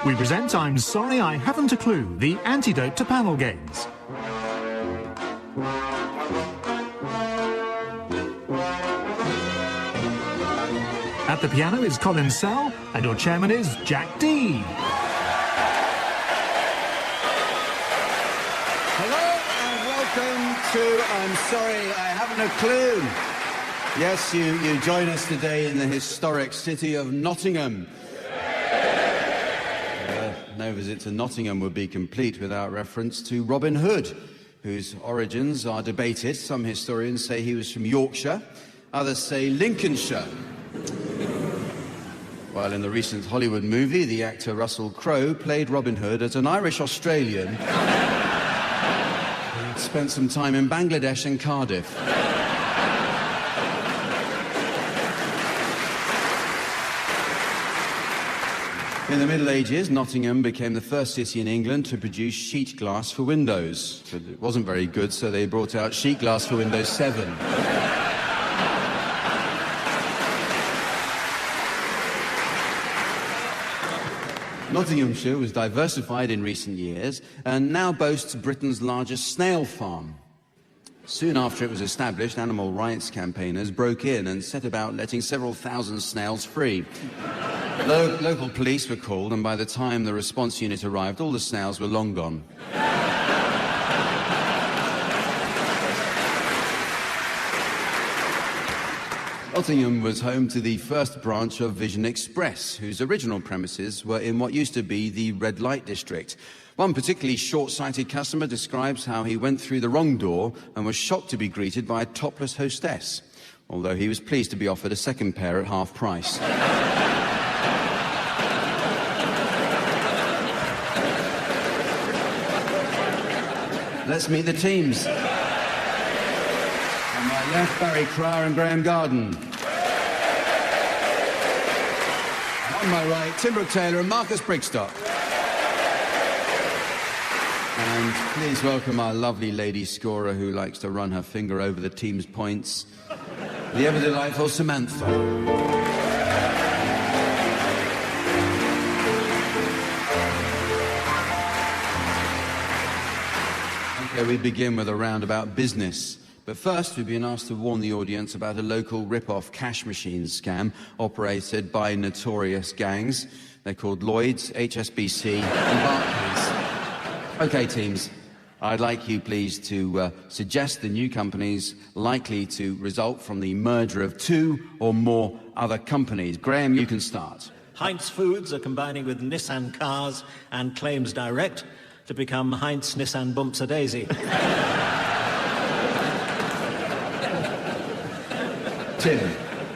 We present I'm Sorry I Haven't a Clue, the antidote to panel games. At the piano is Colin Sell, and your chairman is Jack Dee. Hello and welcome to I'm Sorry I Haven't a Clue. Yes, you join us today in the historic city of Nottingham. No visit to Nottingham would be complete without reference to Robin Hood, whose origins are debated. Some historians say he was from Yorkshire, others say Lincolnshire. While in the recent Hollywood movie, the actor Russell Crowe played Robin Hood as an Irish Australian who spent some time in Bangladesh and Cardiff. In the Middle Ages, Nottingham became the first city in England to produce sheet glass for windows. But it wasn't very good, so they brought out sheet glass for Windows 7. Nottinghamshire was diversified in recent years and now boasts Britain's largest snail farm. Soon after it was established, animal rights campaigners broke in and set about letting several thousand snails free. Local police were called, and by the time the response unit arrived, all the snails were long gone. Nottingham was home to the first branch of Vision Express, whose original premises were in what used to be the red light district. One particularly short-sighted customer describes how he went through the wrong door and was shocked to be greeted by a topless hostess, although he was pleased to be offered a second pair at half price. Let's meet the teams. On my left, Barry Cryer and Graham Garden. On my right, Tim Brooke-Taylor and Marcus Brigstock. And please welcome our lovely lady scorer who likes to run her finger over the team's points, the ever-delightful Samantha. Okay, we begin with a round about business. But first, we've been asked to warn the audience about a local rip-off cash machine scam operated by notorious gangs. They're called Lloyds, HSBC and Barclays. Okay, teams, I'd like you please to suggest the new companies likely to result from the merger of two or more other companies. Graham, you can start. Heinz Foods are combining with Nissan Cars and Claims Direct to become Heinz Nissan Bumps a Daisy. Tim.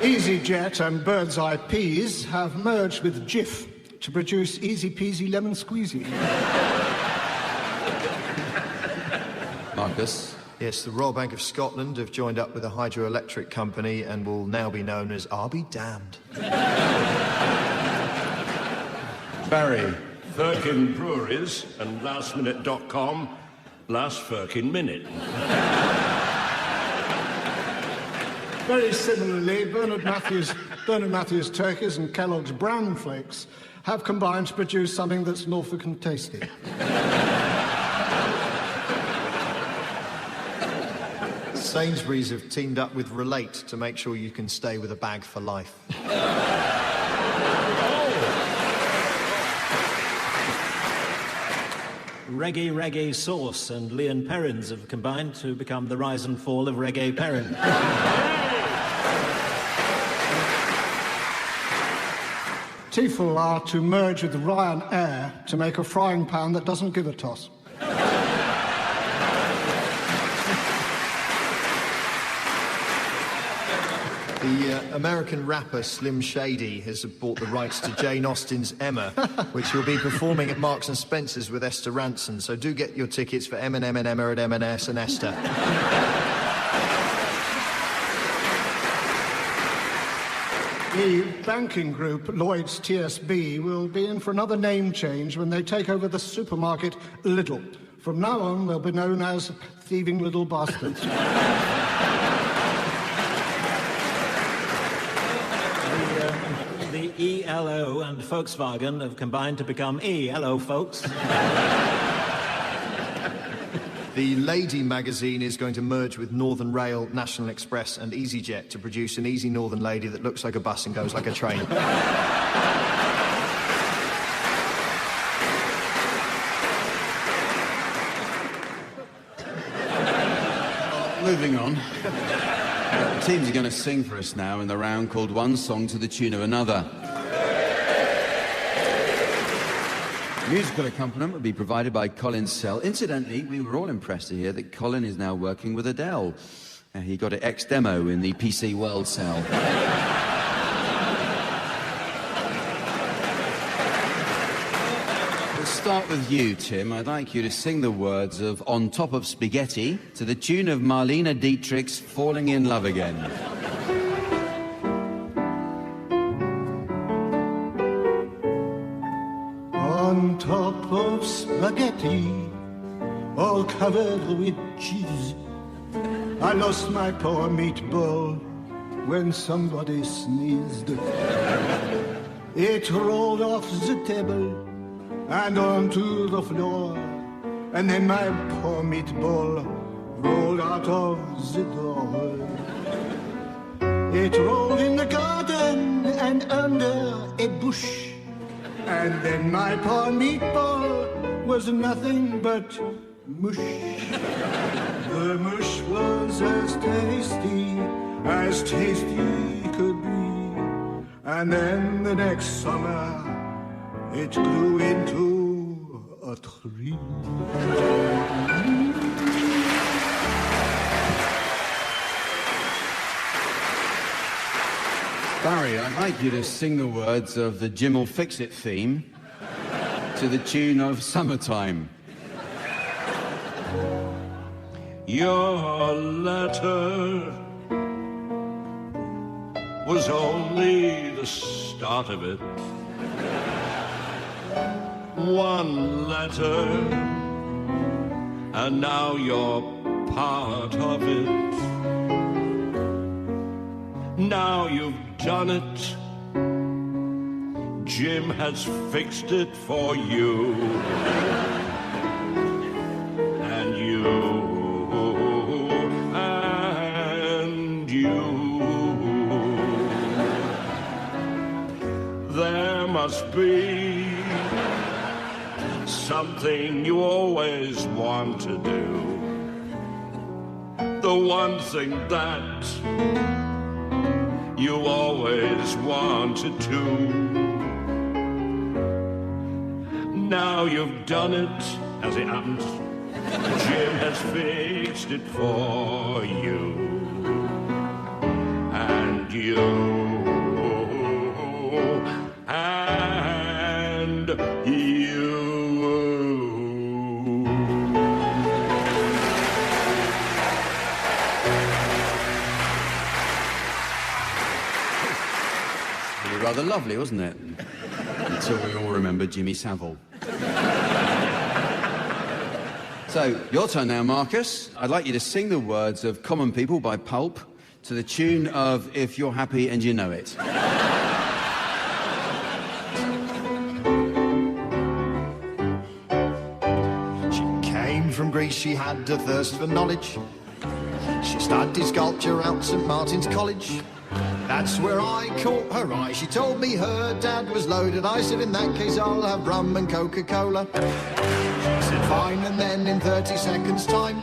EasyJet and Birdseye Peas have merged with Jif to produce Easy Peasy Lemon Squeezy. Marcus. Yes, the Royal Bank of Scotland have joined up with a hydroelectric company and will now be known as I'll be damned. Barry. Firkin Breweries and lastminute.com, last Firkin minute. Very similarly, Bernard Matthews Turkeys and Kellogg's Bran Flakes have combined to produce something that's Norfolk and tasty. Sainsbury's have teamed up with Relate to make sure you can stay with a bag for life. Reggae Sauce and Leon Perrins have combined to become the rise and fall of Reggae Perrin. Tefal are to merge with Ryanair to make a frying pan that doesn't give a toss. The American rapper Slim Shady has bought the rights to Jane Austen's Emma, which will be performing at Marks and Spencer's with Esther Ranson. So do get your tickets for Eminem and Emma at M&S and Esther. The banking group Lloyds TSB will be in for another name change when they take over the supermarket Lidl. From now on, they'll be known as Thieving Little Bastards. The the ELO and Volkswagen have combined to become ELO, folks. The Lady magazine is going to merge with Northern Rail, National Express and EasyJet to produce an easy Northern lady that looks like a bus and goes like a train. Moving on. The teams are going to sing for us now in the round called One Song to the Tune of Another. Musical accompaniment will be provided by Colin Sell. Incidentally, we were all impressed to hear that Colin is now working with Adele. He got it ex-demo in the PC World Cell. We'll start with you, Tim. I'd like you to sing the words of On Top of Spaghetti to the tune of Marlene Dietrich's Falling in Love Again. On top of spaghetti, all covered with cheese, I lost my poor meatball when somebody sneezed. It rolled off the table and onto the floor, and then my poor meatball rolled out of the door. It rolled in the garden and under a bush, and then my poor meatball was nothing but mush. The mush was as tasty could be. And then the next summer, it grew into a tree. Barry, I'd like you to sing the words of the Jim'll Fix It theme to the tune of Summertime. Your letter was only the start of it. One letter, and now you're part of it. Now you've done it. Jim has fixed it for you. And you. And you. There must be something you always want to do. The one thing that you always wanted to. Now you've done it, as it happens. Jim has fixed it for you. And you. And you. Rather lovely, wasn't it? Until we all remember Jimmy Savile. So, your turn now, Marcus. I'd like you to sing the words of Common People by Pulp to the tune of If You're Happy and You Know It. She came from Greece, she had a thirst for knowledge. She studied sculpture out St. Martin's College. That's where I caught her eye. She told me her dad was loaded. I said, in that case, I'll have rum and Coca-Cola. She said, fine, and then in 30 seconds' time,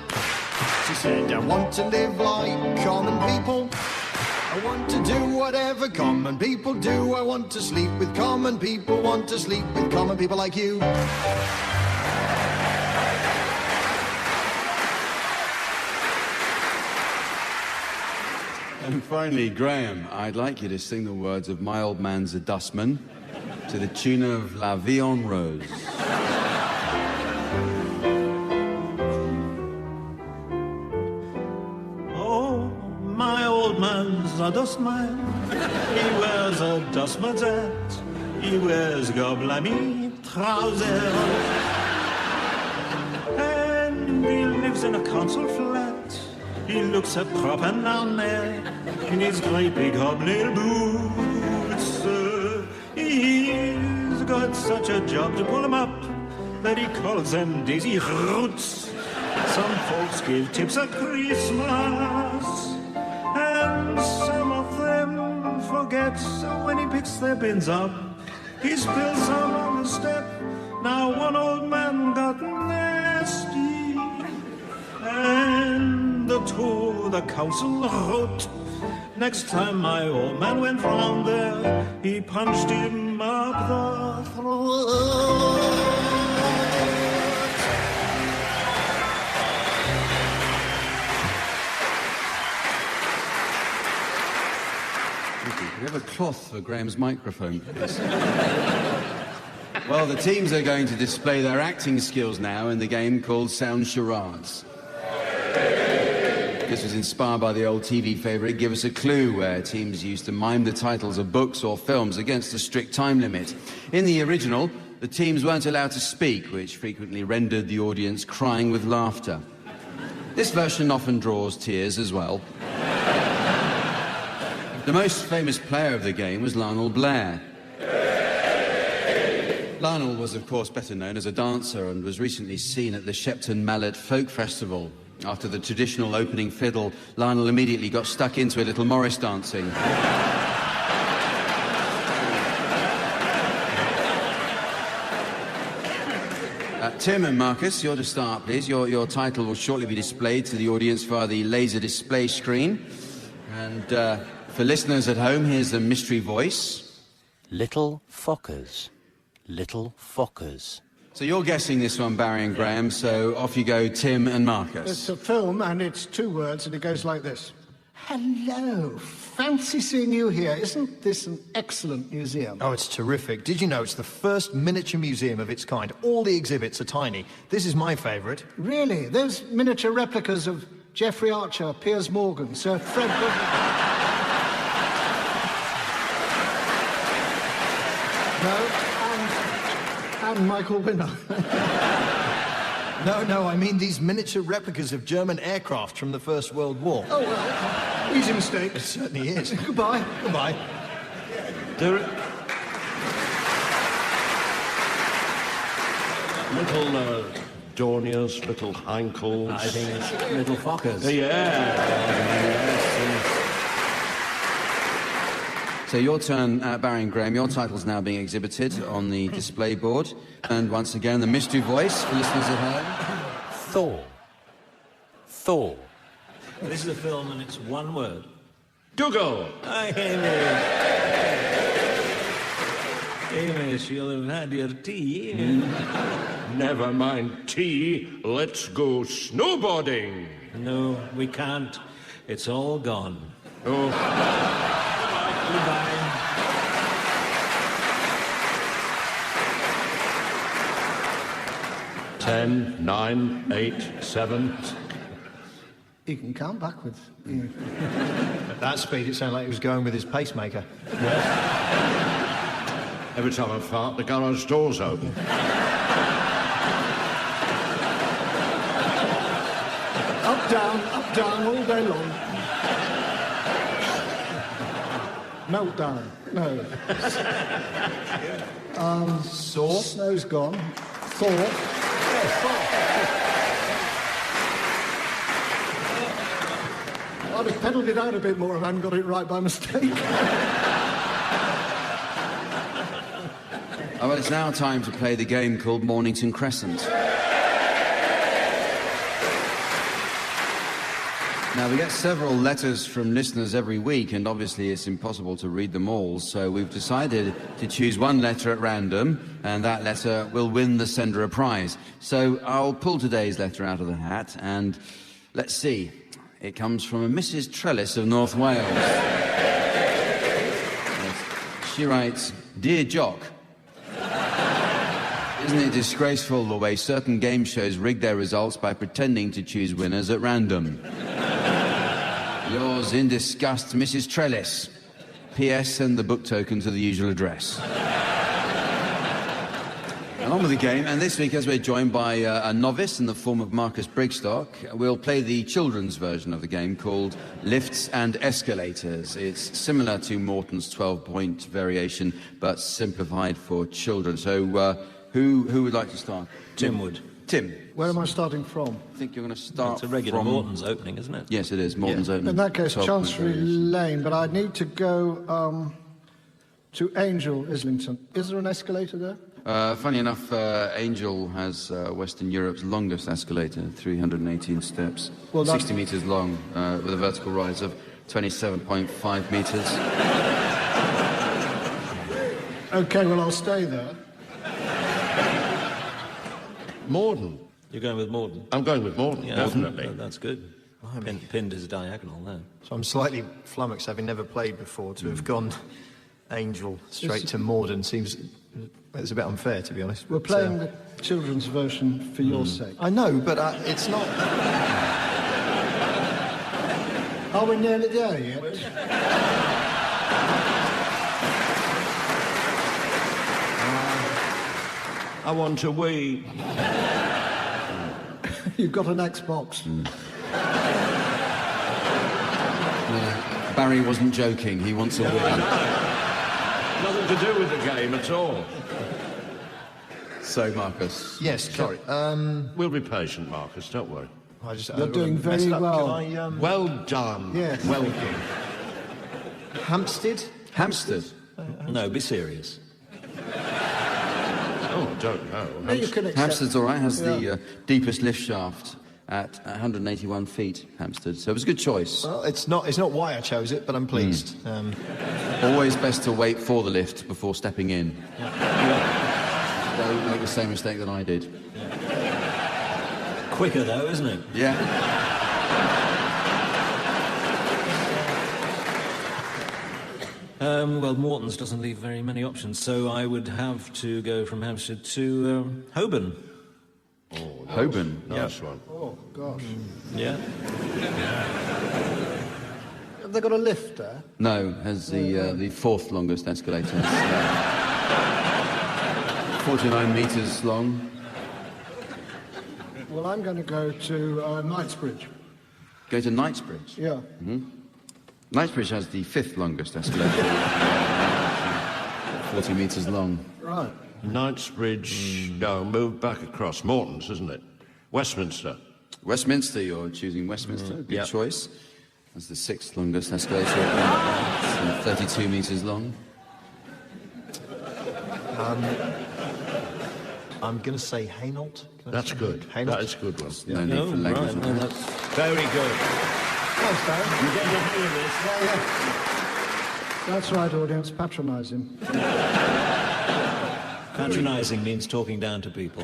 she said, I want to live like common people. I want to do whatever common people do. I want to sleep with common people, want to sleep with common people like you. And finally, Graham, I'd like you to sing the words of My Old Man's a Dustman to the tune of La Vie en Rose. Oh, my old man's a dustman. He wears a dustman's hat. He wears goblami trousers. And he lives in a council flat. He looks a proper down there in his great big hobnail boots. got such a job to pull them up that he calls them daisy roots. Some folks give tips at Christmas, and some of them forget. So when he picks their bins up, he spills some on the step. Now one old man got nasty, and the council wrote, next time my old man went round there, he punched him up the throat. We have a cloth for Graham's microphone, please. Well, the teams are going to display their acting skills now in the game called Sound Charades. This was inspired by the old TV favourite Give Us a Clue, where teams used to mime the titles of books or films against a strict time limit. In the original, the teams weren't allowed to speak, which frequently rendered the audience crying with laughter. This version often draws tears as well. The most famous player of the game was Lionel Blair. Lionel was, of course, better known as a dancer and was recently seen at the Shepton Mallet Folk Festival. After the traditional opening fiddle, Lionel immediately got stuck into a little Morris dancing. Tim and Marcus, you're to start, please. Your title will shortly be displayed to the audience via the laser display screen. And for listeners at home, here's the mystery voice. Little Fockers. Little Fockers. So you're guessing this one, Barry and Graham, so off you go, Tim and Marcus. It's a film, and it's 2 words, and it goes like this. Hello, fancy seeing you here. Isn't this an excellent museum? Oh, it's terrific. Did you know it's the first miniature museum of its kind? All the exhibits are tiny. This is my favourite. Really? Those miniature replicas of Geoffrey Archer, Piers Morgan, Sir Fred... No, and Michael Winner. No, I mean these miniature replicas of German aircraft from the First World War. Oh, well, easy mistake. It certainly is. Goodbye. Goodbye. Little Dorniers, little Heinkels. I think it's Little Fockers. So your turn, Barry and Graham. Your title's now being exhibited on the display board. And once again, the mystery voice for listeners at home. Thor. Thor. This is a film, and it's 1 word. Dougal. Hamish, you'll have had your tea. Never mind tea. Let's go snowboarding. No, we can't. It's all gone. Oh. Goodbye. Ten, 9, 8, 7. He can count backwards. At that speed, it sounded like he was going with his pacemaker. Every time I fart, the garage door's open. Up, down, all day long. Meltdown. No. Saw? Snow's gone. Thor. Yes, Thor. I'd have pedalled it out a bit more if I hadn't got it right by mistake. Oh, well, it's now time to play the game called Mornington Crescent. Now, we get several letters from listeners every week, and obviously it's impossible to read them all, so we've decided to choose 1 letter at random, and that letter will win the sender a prize. So I'll pull today's letter out of the hat, and let's see. It comes from a Mrs. Trellis of North Wales. Yes. She writes, Dear Jock, isn't it disgraceful the way certain game shows rig their results by pretending to choose winners at random? Yours in disgust, Mrs. Trellis. P.S. Send the book token to the usual address. And on with the game, and this week, as we're joined by a novice in the form of Marcus Brigstock, we'll play the children's version of the game called Lifts and Escalators. It's similar to Morton's 12-point variation, but simplified for children. So, who would like to start? Tim would. Tim. Where am I starting from? I think you're going to start It's a regular from... Morton's opening, isn't it? Yes, it is. Morton's opening. In that case, 12-point Chancery variation. Lane, but I need to go to Angel Islington. Is there an escalator there? Funny enough, Angel has Western Europe's longest escalator, 318 steps, Well, 60 metres long, with a vertical rise of 27.5 metres. OK, well, I'll stay there. Morden. You're going with Morton? I'm going with Morden, Yeah, definitely. That's good. Pinned as a diagonal there. So I'm slightly flummoxed, having never played before, to have gone Angel straight to Morden seems... It's a bit unfair, to be honest. We're but, playing the children's version for your sake. I know, but it's not... Are we nearly there yet? I want to wee. You've got an Xbox. Yeah. Barry wasn't joking. He wants a win. Nothing to do with the game at all. So, Marcus. Yes, Sorry. I We'll be patient, Marcus, don't worry. You're doing very messed up. well. Can I, Well done. Yes. Well done. Hampstead? Hampstead. No, be serious. Oh, I don't know. No, you can accept. Hampstead's all right. Has the deepest lift shaft at 181 feet, Hampstead. So it was a good choice. Well, it's not why I chose it, but I'm pleased. Always best to wait for the lift before stepping in. Don't make the same mistake that I did. Quicker, though, isn't it? Yeah. Well, Morton's doesn't leave very many options, so I would have to go from Hampstead to Holborn. Holborn. Nice one. Oh, gosh. Yeah? Have they got a lift there? No, has the fourth longest escalator. It's, 49 metres long. Well, I'm going to go to Knightsbridge. Go to Knightsbridge. Yeah. Knightsbridge has the fifth longest escalator. 40 metres long. Right. Knightsbridge, no, move back across. Morton's, isn't it? Westminster. Westminster, you're choosing Westminster. Good Yep. choice. That's the sixth longest escalator. It's 32 metres long. I'm going to say Hainault. That's good. Hainault. That is a good one. No need Oh, for language. right. No, that's... Very good. Thanks, Barry. You get the hang of this. That's right, audience. Patronise him. Patronising means talking down to people.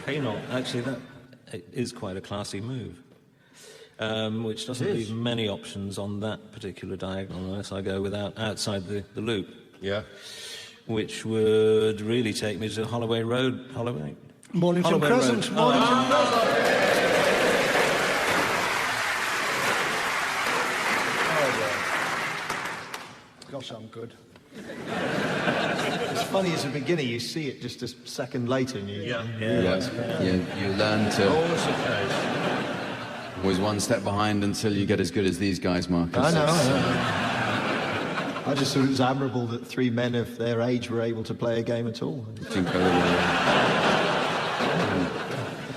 Hainault, actually, that is quite a classy move. Which doesn't leave many options on that particular diagonal unless I go outside the loop, Yeah. which would really take me to Holloway Road. Mornington Holloway Crescent. Road. Mornington Crescent. Gosh, I'm good. It's funny, as a beginner, you see it just a second later and you... Yeah. You learn to Always the case. always one step behind until you get as good as these guys, Marcus. I know. I just thought it was admirable that three men of their age were able to play a game at all. It's incredible.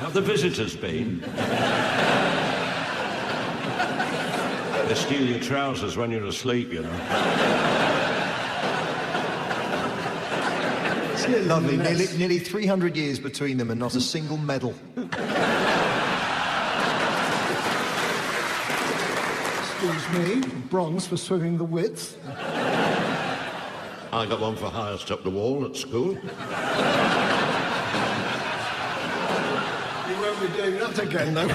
Have the visitors been? They steal your trousers when you're asleep, you know. Isn't it lovely? Nearly 300 years between them and not a single medal. Excuse me. Bronze for swimming the width. I got one for highest up the wall at school. You won't be doing that again, though.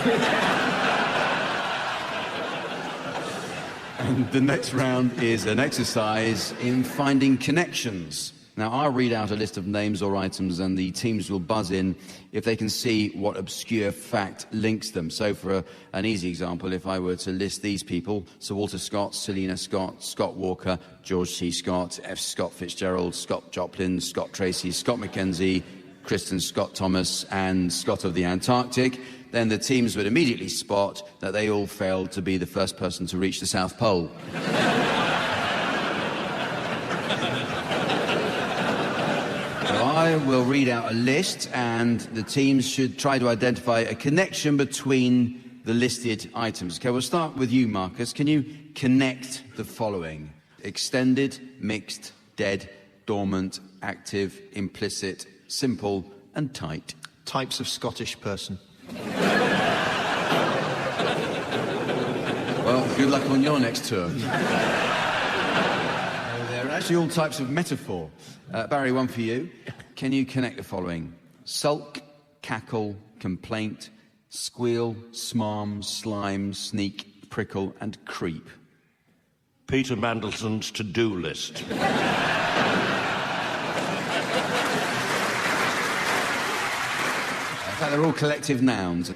The next round is an exercise in finding connections. Now, I'll read out a list of names or items, and the teams will buzz in if they can see what obscure fact links them. So, for an easy example, if I were to list these people: Sir Walter Scott, Selina Scott, Scott Walker, George C. Scott, F. Scott Fitzgerald, Scott Joplin, Scott Tracy, Scott Mackenzie, Kristen Scott Thomas, and Scott of the Antarctic, then the teams would immediately spot that they all failed to be the first person to reach the South Pole. I will read out a list, and the teams should try to identify a connection between the listed items. Okay, we'll start with you, Marcus. Can you connect the following? Extended, mixed, dead, dormant, active, implicit, simple, and tight. Types of Scottish person. Well, good luck on your next tour. They're actually all types of metaphor. Barry, one for you. Can you connect the following? Sulk, cackle, complaint, squeal, smarm, slime, sneak, prickle, and creep. Peter Mandelson's to-do list. In fact, they're all collective nouns.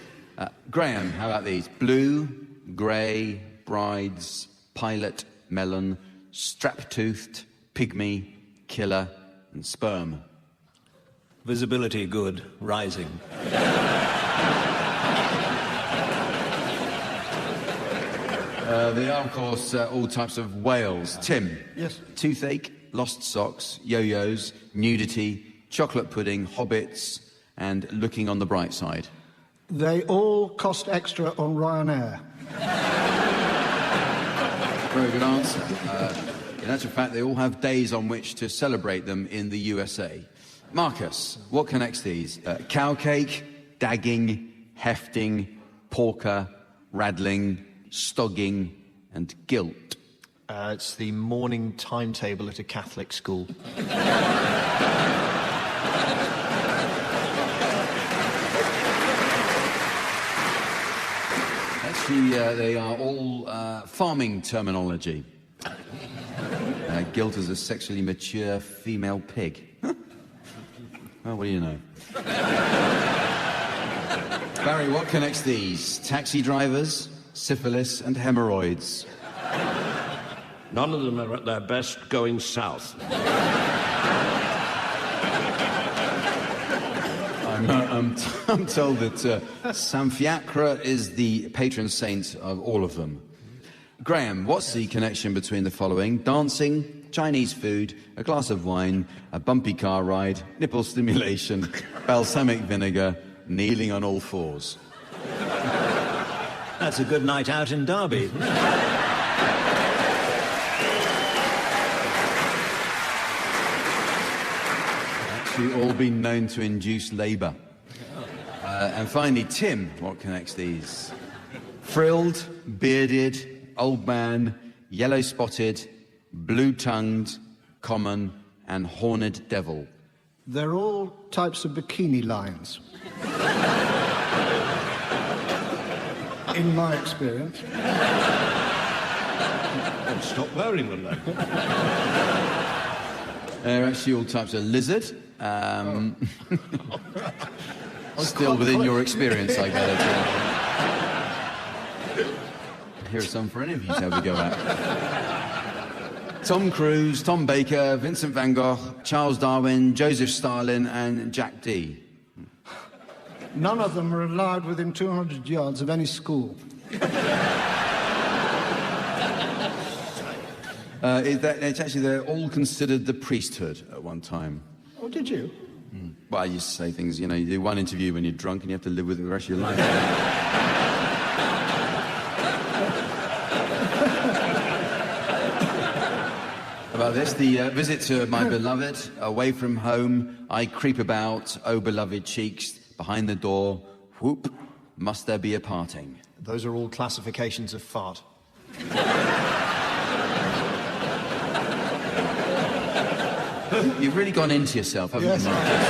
Graham, how about these? Blue, grey, brides, pilot, melon, strap-toothed, pygmy, killer, and sperm. Visibility good, rising. They are, of course, all types of whales. Tim? Yes? Toothache, lost socks, yo-yos, nudity, chocolate pudding, hobbits, and looking on the bright side. They all cost extra on Ryanair. Very good answer. In actual fact, they all have days on which to celebrate them in the USA. Marcus, what connects these? Cow cake, dagging, hefting, porker, rattling, stogging, and guilt. It's the morning timetable at a Catholic school. Actually, they are all farming terminology. Guilt is a sexually mature female pig. Well, what do you know? Barry, what connects these? Taxi drivers, syphilis, and hemorrhoids. None of them are at their best going south. I'm told that Sam Fiacre is the patron saint of all of them. Graham, what's the connection between the following? Dancing, Chinese food, a glass of wine, a bumpy car ride, nipple stimulation, balsamic vinegar, kneeling on all fours. That's a good night out in Derby. Actually all been known to induce labour. And finally, Tim, what connects these? Frilled, bearded, old man, yellow-spotted, blue-tongued, common, and horned devil. They're all types of bikini lines. In my experience. And stop wearing them then. They're actually all types of lizard. Still within your experience, I gather. Here are some for any of you to have a go at. Tom Cruise, Tom Baker, Vincent van Gogh, Charles Darwin, Joseph Stalin, and Jack Dee. None of them are allowed within 200 yards of any school. It's actually, they're all considered the priesthood at one time. Oh, did you? Well, I used to say things, you know, you do one interview when you're drunk and you have to live with it the rest of your life. About this, the visit to my beloved, away from home, I creep about, oh beloved cheeks, behind the door, whoop, must there be a parting? Those are all classifications of fart. You've really gone into yourself, haven't you, Marcus?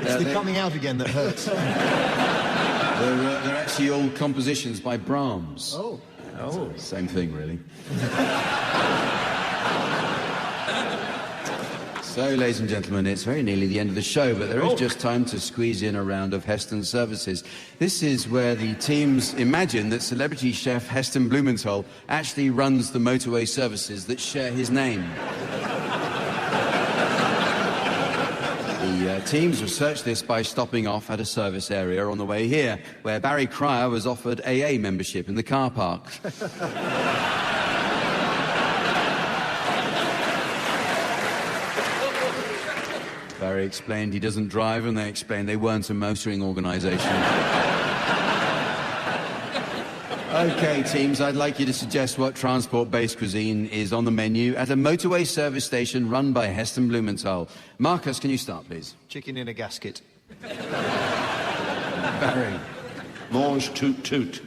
It's the coming out again that hurts. They're actually all compositions by Brahms. Oh. Same thing, really. So, ladies and gentlemen, it's very nearly the end of the show, but there is just time to squeeze in a round of Heston services. This is where the teams imagine that celebrity chef Heston Blumenthal actually runs the motorway services that share his name. The teams researched this by stopping off at a service area on the way here, where Barry Cryer was offered AA membership in the car park. Barry explained he doesn't drive, and they explained they weren't a motoring organisation. OK, teams, I'd like you to suggest what transport-based cuisine is on the menu at a motorway service station run by Heston Blumenthal. Marcus, can you start, please? Chicken in a gasket. Barry. Mange toot toot.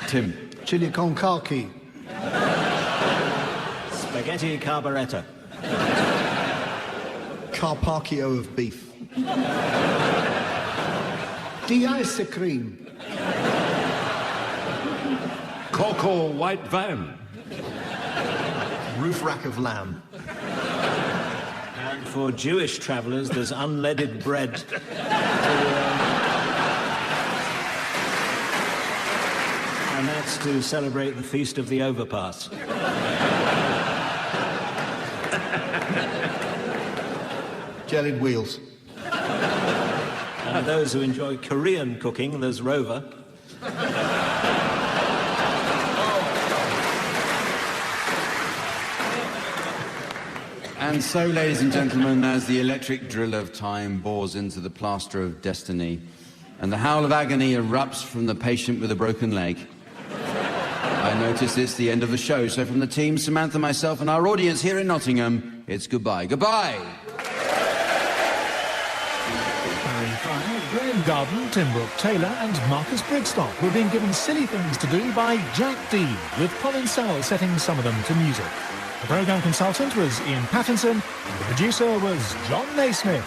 Tim. Chili con carne. Spaghetti carburettor. Carpaccio of beef. De-ice cream. Coco white van. Roof rack of lamb. And for Jewish travellers, there's unleaded bread. And that's to celebrate the Feast of the Overpass. Jellied wheels. And those who enjoy Korean cooking, there's Rover. And so, ladies and gentlemen, as the electric drill of time bores into the plaster of destiny, and the howl of agony erupts from the patient with a broken leg, I notice it's the end of the show. So from the team, Samantha, myself, and our audience here in Nottingham, it's goodbye. Goodbye! Barry Cryer, Graham Garden, Tim Brooke-Taylor and Marcus Brigstock were being given silly things to do by Jack Dee, with Colin Sell setting some of them to music. The programme consultant was Ian Pattinson, and the producer was John Naismith.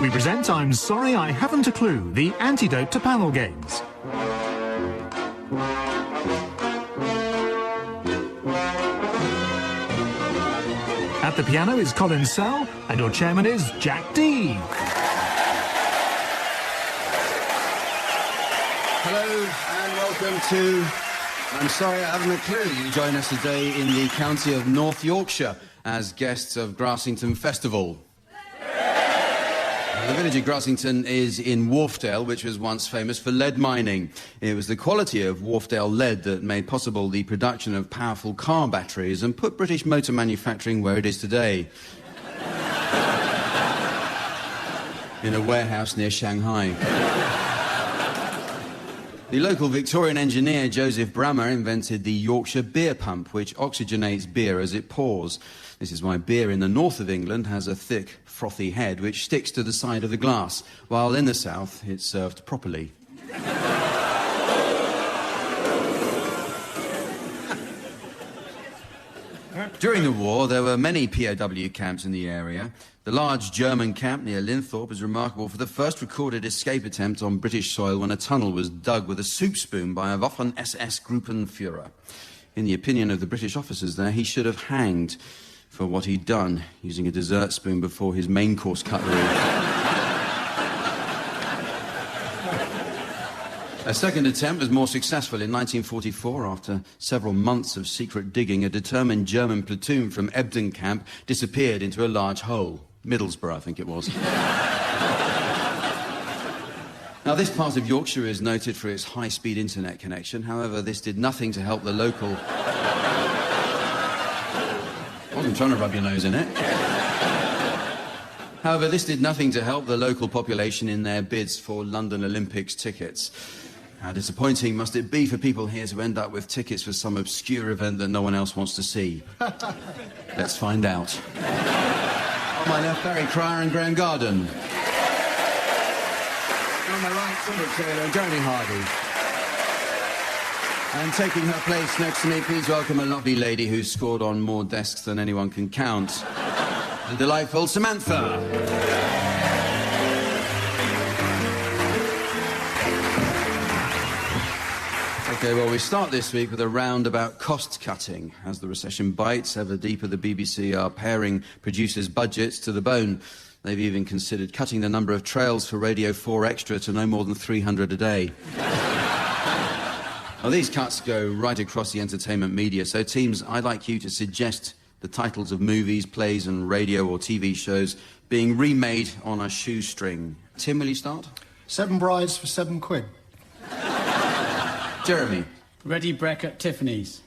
We present I'm Sorry I Haven't a Clue, the antidote to panel games. At the piano is Colin Sell, and your chairman is Jack Dee. Hello and welcome to I'm Sorry I Haven't a Clue. You join us today in the county of North Yorkshire as guests of Grassington Festival. The village of Grassington is in Wharfdale, which was once famous for lead mining. It was the quality of Wharfdale lead that made possible the production of powerful car batteries and put British motor manufacturing where it is today. In a warehouse near Shanghai. The local Victorian engineer, Joseph Brammer, invented the Yorkshire beer pump, which oxygenates beer as it pours. This is why beer in the north of England has a thick, frothy head which sticks to the side of the glass, while in the south it's served properly. During the war, there were many POW camps in the area. The large German camp near Linthorpe is remarkable for the first recorded escape attempt on British soil when a tunnel was dug with a soup spoon by a Waffen-SS Gruppenführer. In the opinion of the British officers there, he should have hanged for what he'd done, using a dessert spoon before his main course cutlery. A second attempt was more successful in 1944. After several months of secret digging, a determined German platoon from Ebden camp disappeared into a large hole. Middlesbrough, I think it was. Now, this part of Yorkshire is noted for its high-speed internet connection. However, this did nothing to help the local... I wasn't trying to rub your nose in it. However, this did nothing to help the local population in their bids for London Olympics tickets. How disappointing must it be for people here to end up with tickets for some obscure event that no one else wants to see? Let's find out. On my left, Barry Cryer and Graham Garden. On my right, Brooke-Taylor and Jeremy Hardy. And taking her place next to me, please welcome a lovely lady who's scored on more desks than anyone can count. The delightful Samantha. OK, well, we start this week with a round about cost-cutting. As the recession bites ever deeper, the BBC are paring producers' budgets to the bone. They've even considered cutting the number of trails for Radio 4 Extra to no more than 300 a day. Well, these cuts go right across the entertainment media, so teams, I'd like you to suggest the titles of movies, plays and radio or TV shows being remade on a shoestring. Tim, will you start? 7 Brides for £7. Jeremy. Ready Breck at Tiffany's.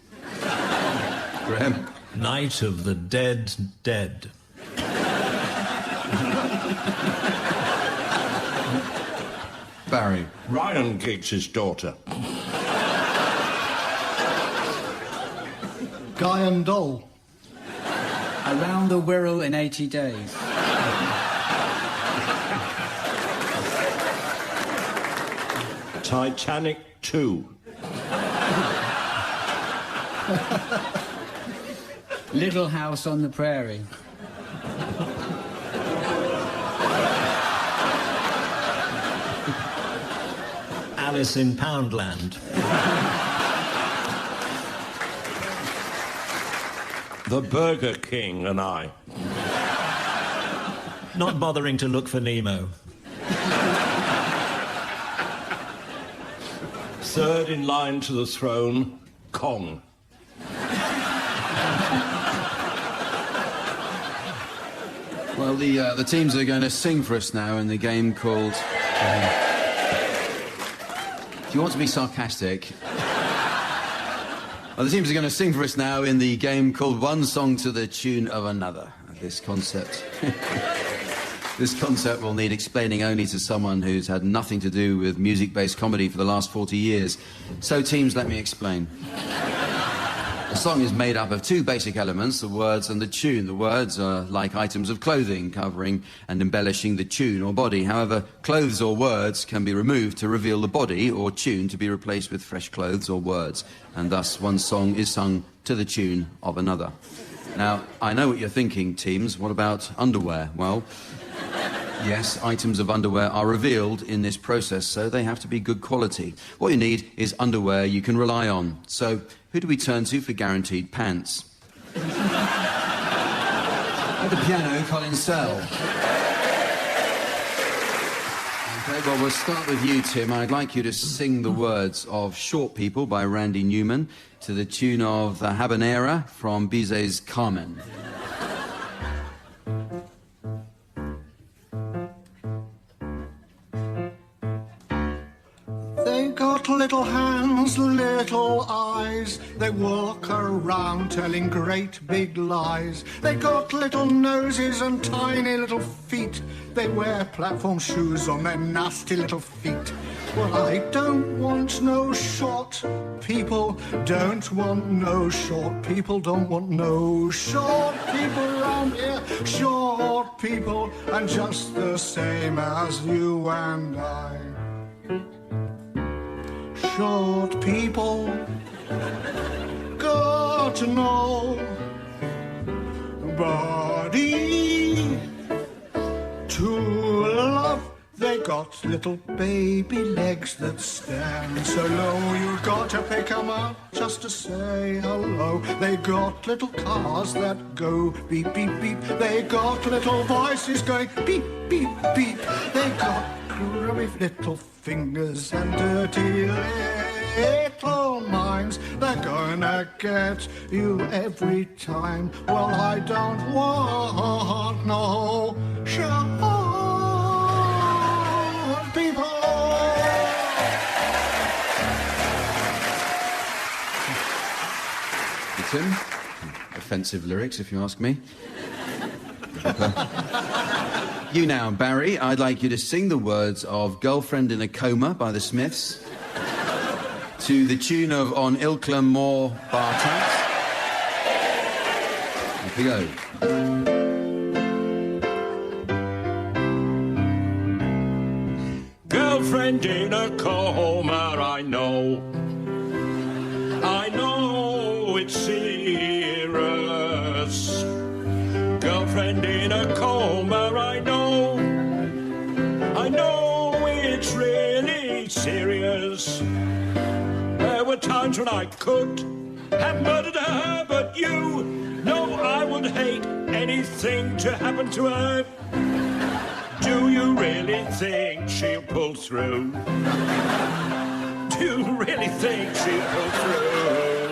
Graham. Night of the Dead Dead. Barry. Ryan Giggs' daughter. Guy and Doll. Around the Wirral in 80 days. Titanic 2. Little House on the Prairie. Alice in Poundland. The Burger King and I. Not bothering to look for Nemo. Third in line to the throne, Kong. Well, the teams are going to sing for us now in the game called... Do you want to be sarcastic? Well, the teams are going to sing for us now in the game called One Song to the Tune of Another. This concept... This concept will need explaining only to someone who's had nothing to do with music-based comedy for the last 40 years. So, teams, let me explain. The song is made up of 2 basic elements, the words and the tune. The words are like items of clothing, covering and embellishing the tune or body. However, clothes or words can be removed to reveal the body or tune to be replaced with fresh clothes or words. And thus, one song is sung to the tune of another. Now, I know what you're thinking, teams. What about underwear? Well... Yes, items of underwear are revealed in this process, so they have to be good quality. What you need is underwear you can rely on. So, who do we turn to for guaranteed pants? At the piano, Colin Sell. OK, well, we'll start with you, Tim. I'd like you to sing the words of Short People by Randy Newman to the tune of The Habanera from Bizet's Carmen. Little hands, little eyes, they walk around telling great big lies. They got little noses and tiny little feet. They wear platform shoes on their nasty little feet. Well, I don't want no short people, don't want no short people, don't want no short people around here. Short people, and just the same as you and I. Short people got to know body to love. They got little baby legs that stand so low, you got to pick 'em up just to say hello. They got little cars that go beep, beep, beep. They got little voices going beep, beep, beep. They got grubby little fingers and dirty little minds. They're gonna get you every time. Well, I don't want no short people. Tim, offensive lyrics, if you ask me. You now, Barry, I'd like you to sing the words of Girlfriend in a Coma by the Smiths to the tune of On Ilklem Moor Bartat. Here we go. Girlfriend in a coma, I know. girlfriend in a coma. I know it's really serious. There were times when I could have murdered her, but you know I would hate anything to happen to her. Do you really think she'll pull through? Do you really think she'll pull through?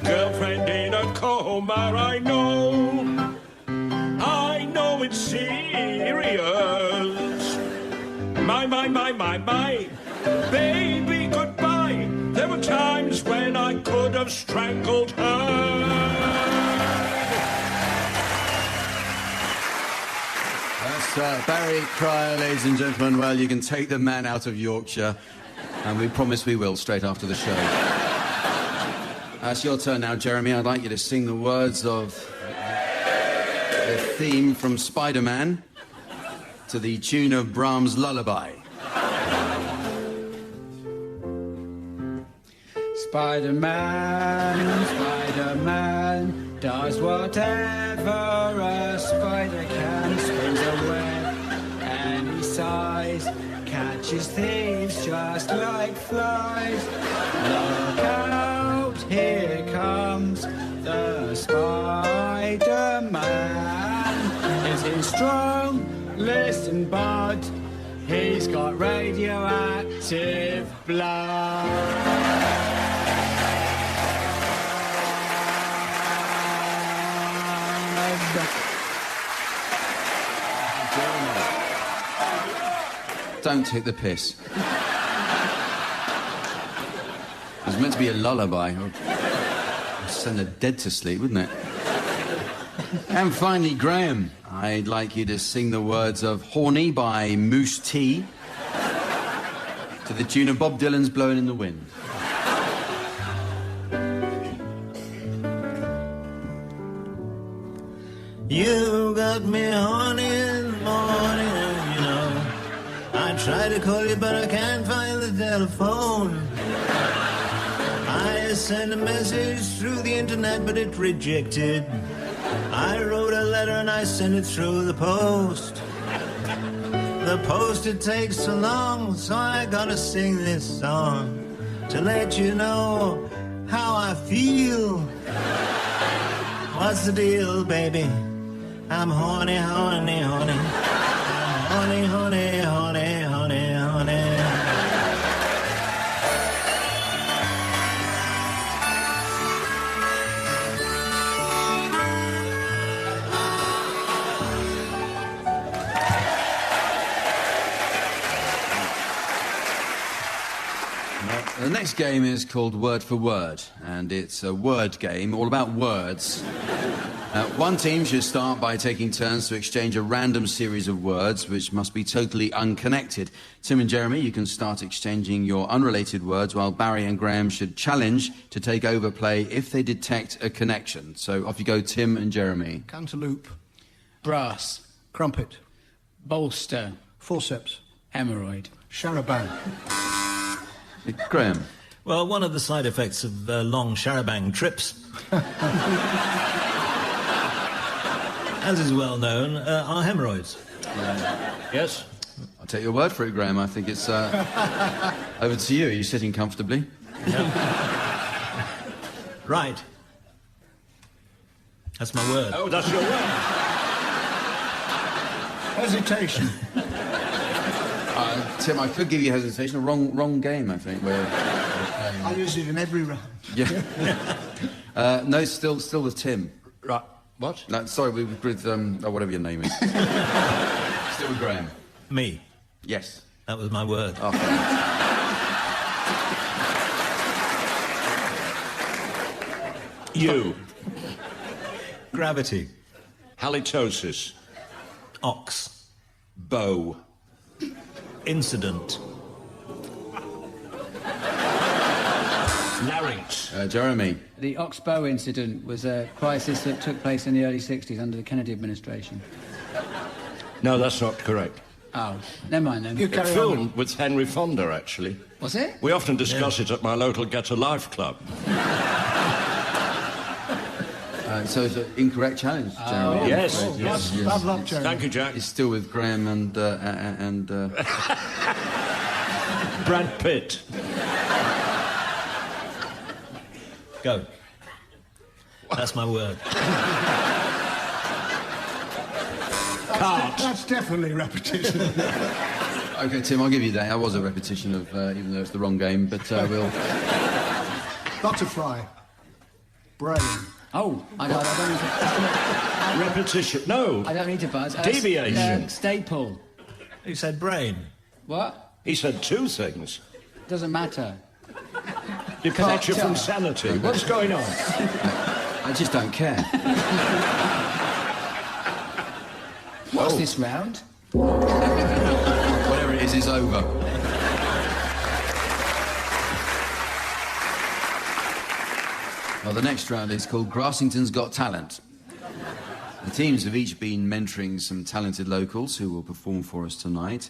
Girlfriend in a coma, I know it's serious. My, baby, goodbye. There were times when I could have strangled her. That's Barry Cryer, ladies and gentlemen. Well, you can take the man out of Yorkshire, and we promise we will straight after the show. It's your turn now, Jeremy. I'd like you to sing the words of the theme from Spider-Man to the tune of Brahms' Lullaby. Spider-Man does whatever a spider can. Spins a web and he sighs, catches thieves just like flies. Look out, here comes the Spider-Man. Is he strong? Listen, bud, he's got radioactive blood. Don't take the piss. It was meant to be a lullaby. It'd send the dead to sleep, wouldn't it? And finally, Graham, I'd like you to sing the words of Horny by Moose T to the tune of Bob Dylan's Blowing in the Wind. You got me horny in the morning, you know. I try to call you, but I can't find the telephone. I sent a message through the internet, but it rejected. I wrote a letter and I sent it through the post. The post, it takes so long, so I gotta sing this song to let you know how I feel. What's the deal, baby? I'm horny, horny, horny. I'm horny, horny, horny, horny, horny. The next game is called Word for Word, and it's a word game all about words. One team should start by taking turns to exchange a random series of words which must be totally unconnected. Tim and Jeremy, you can start exchanging your unrelated words, while Barry and Graham should challenge to take over play if they detect a connection. So off you go, Tim and Jeremy. Cantaloupe. Brass. Crumpet. Bolster. Forceps. Hemorrhoid. Charabanc. Graham. Well, one of the side effects of long charabanc trips, as is well known, are hemorrhoids. Yes? I'll take your word for it, Graham. I think it's over to you. Are you sitting comfortably? Yeah. Right. That's my word. Oh, that's your word. Hesitation. Tim, I could give you hesitation. Wrong game, I think. I use it in every round. Yeah. No, still with Tim. Right. What? No, sorry, we were with whatever your name is. Still with Graham. Me. Yes. That was my word. Oh, You. Gravity. Halitosis. Ox. Bow. Incident. Larynx. Jeremy. The Oxbow incident was a crisis that took place in the early 60s under the Kennedy administration. No, that's not correct. Oh, never mind then. You It's carry on. filmed with Henry Fonda, actually. Was it? We often discuss it at my local Get a Life club. So it's an incorrect challenge, Jeremy. Yes. Bad luck, Jeremy. Thank you, Jack. It's still with Graham and Brad Pitt. Go. That's my word. That's definitely repetition. Okay, Tim, I'll give you that. That was a repetition of, even though it's the wrong game, but we'll... Butterfly. Brain. Oh, I don't need to... Repetition. No. I don't need to buzz. Deviation. Staple. He said brain. What? He said two things. Doesn't matter. Departure from sanity. What's going on? I just don't care. What's this round? Whatever it is, it's over. Well, the next round is called Grassington's Got Talent. The teams have each been mentoring some talented locals who will perform for us tonight.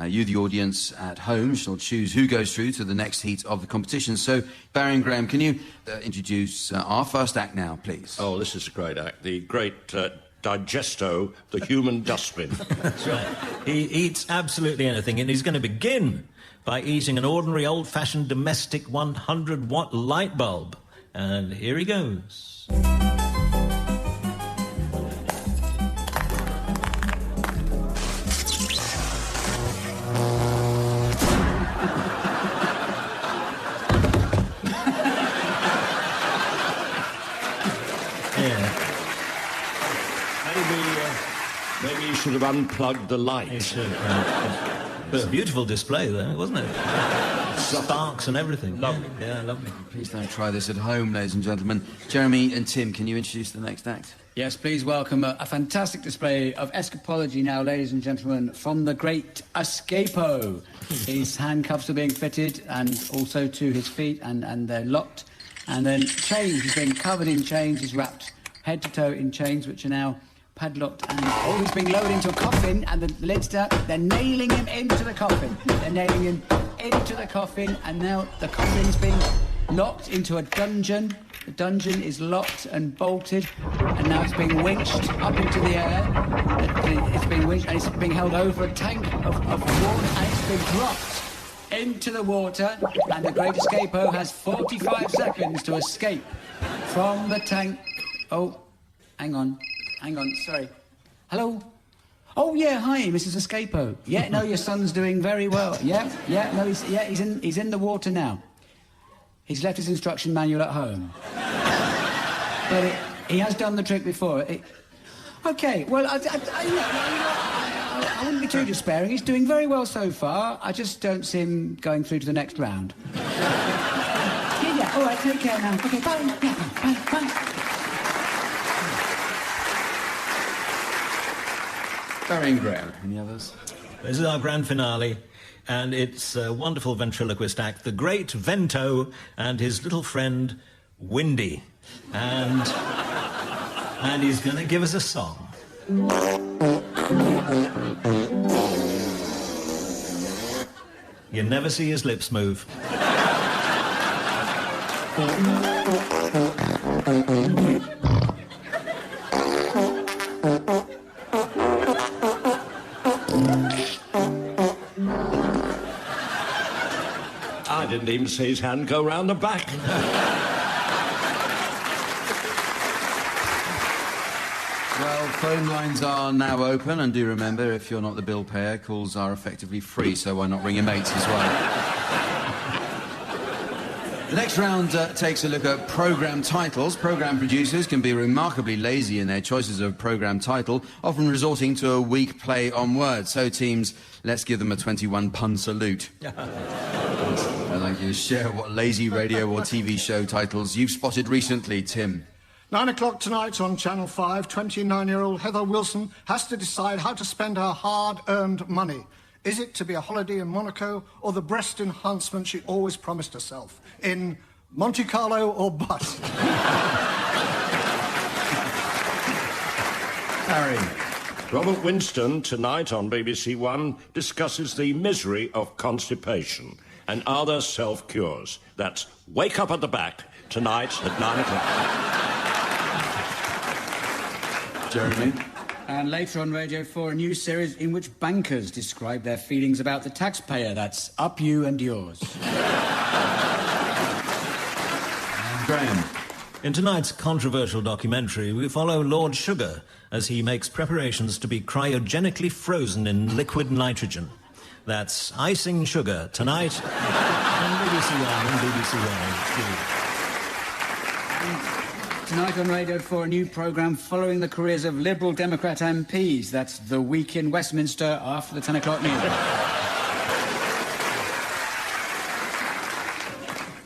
You, the audience at home, shall choose who goes through to the next heat of the competition. So, Barry and Graham, can you introduce our first act now, please? Oh, this is a great act. The great Digesto, the human dustbin. That's right. He eats absolutely anything, and he's going to begin by eating an ordinary old-fashioned domestic 100-watt light bulb. And here he goes. Maybe you should have unplugged the light. But a beautiful display, though, wasn't it? Sparks and everything. Lovely. Yeah, lovely. Please don't try this at home, ladies and gentlemen. Jeremy and Tim, can you introduce the next act? Yes, please welcome a fantastic display of escapology now, ladies and gentlemen, from the great Escapo. His handcuffs are being fitted, and also to his feet, and they're locked. And then chains, he's been covered in chains, he's wrapped head to toe in chains, which are now padlocked, and he's being lowered into a coffin, and the lid's down. They're nailing him into the coffin. They're nailing him into the coffin, and now the coffin's been locked into a dungeon. The dungeon is locked and bolted, and now it's being winched up into the air. It's being winched, and it's being held over a tank of water, and it's been dropped into the water, and the Great Escapo has 45 seconds to escape from the tank. Oh, hang on, sorry. Hello? Oh, yeah, hi, Mrs. Escapo. Yeah, no, your son's doing very well. Yeah, no, he's in the water now. He's left his instruction manual at home. But he has done the trick before. Okay, well, I wouldn't be too despairing. He's doing very well so far. I just don't see him going through to the next round. Yeah, all right, take care now. Okay, bye. Yeah, bye. Barry and Graham, any others? This is our grand finale, and it's a wonderful ventriloquist act, the great Vento and his little friend, Windy. And he's going to give us a song. You never see his lips move. I didn't even see his hand go round the back. Well, phone lines are now open, and do remember, if you're not the bill payer, calls are effectively free, so why not ring your mates as well? The next round takes a look at programme titles. Programme producers can be remarkably lazy in their choices of programme title, often resorting to a weak play on words. So, teams, let's give them a 21-pun salute. I'd like you to share what lazy radio or TV show titles you've spotted recently, Tim. 9 o'clock tonight on Channel 5, 29-year-old Heather Wilson has to decide how to spend her hard-earned money. Is it to be a holiday in Monaco or the breast enhancement she always promised herself in Monte Carlo or bust? Harry. Robert Winston, tonight on BBC One, discusses the misery of constipation and other self-cures. That's Wake Up at the Back, tonight at 9 o'clock. Jeremy. And later on Radio 4, a new series in which bankers describe their feelings about the taxpayer. That's Up You and Yours. Graham. In tonight's controversial documentary, we follow Lord Sugar as he makes preparations to be cryogenically frozen in liquid nitrogen. That's Icing Sugar, tonight on BBC One and BBC One. Tonight on Radio 4, a new programme following the careers of Liberal Democrat MPs. That's The Week in Westminster after the 10 o'clock news.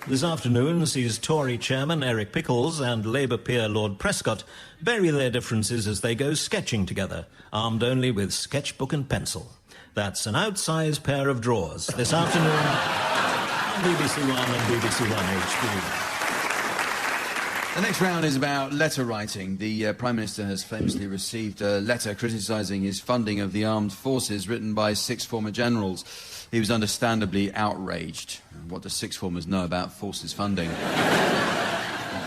This afternoon sees Tory chairman Eric Pickles and Labour peer Lord Prescott bury their differences as they go sketching together, armed only with sketchbook and pencil. That's an outsized pair of drawers this afternoon on BBC One and BBC One HD. The next round is about letter writing. The Prime Minister has famously received a letter criticising his funding of the armed forces written by 6 former generals. He was understandably outraged. What do 6 formers know about forces funding?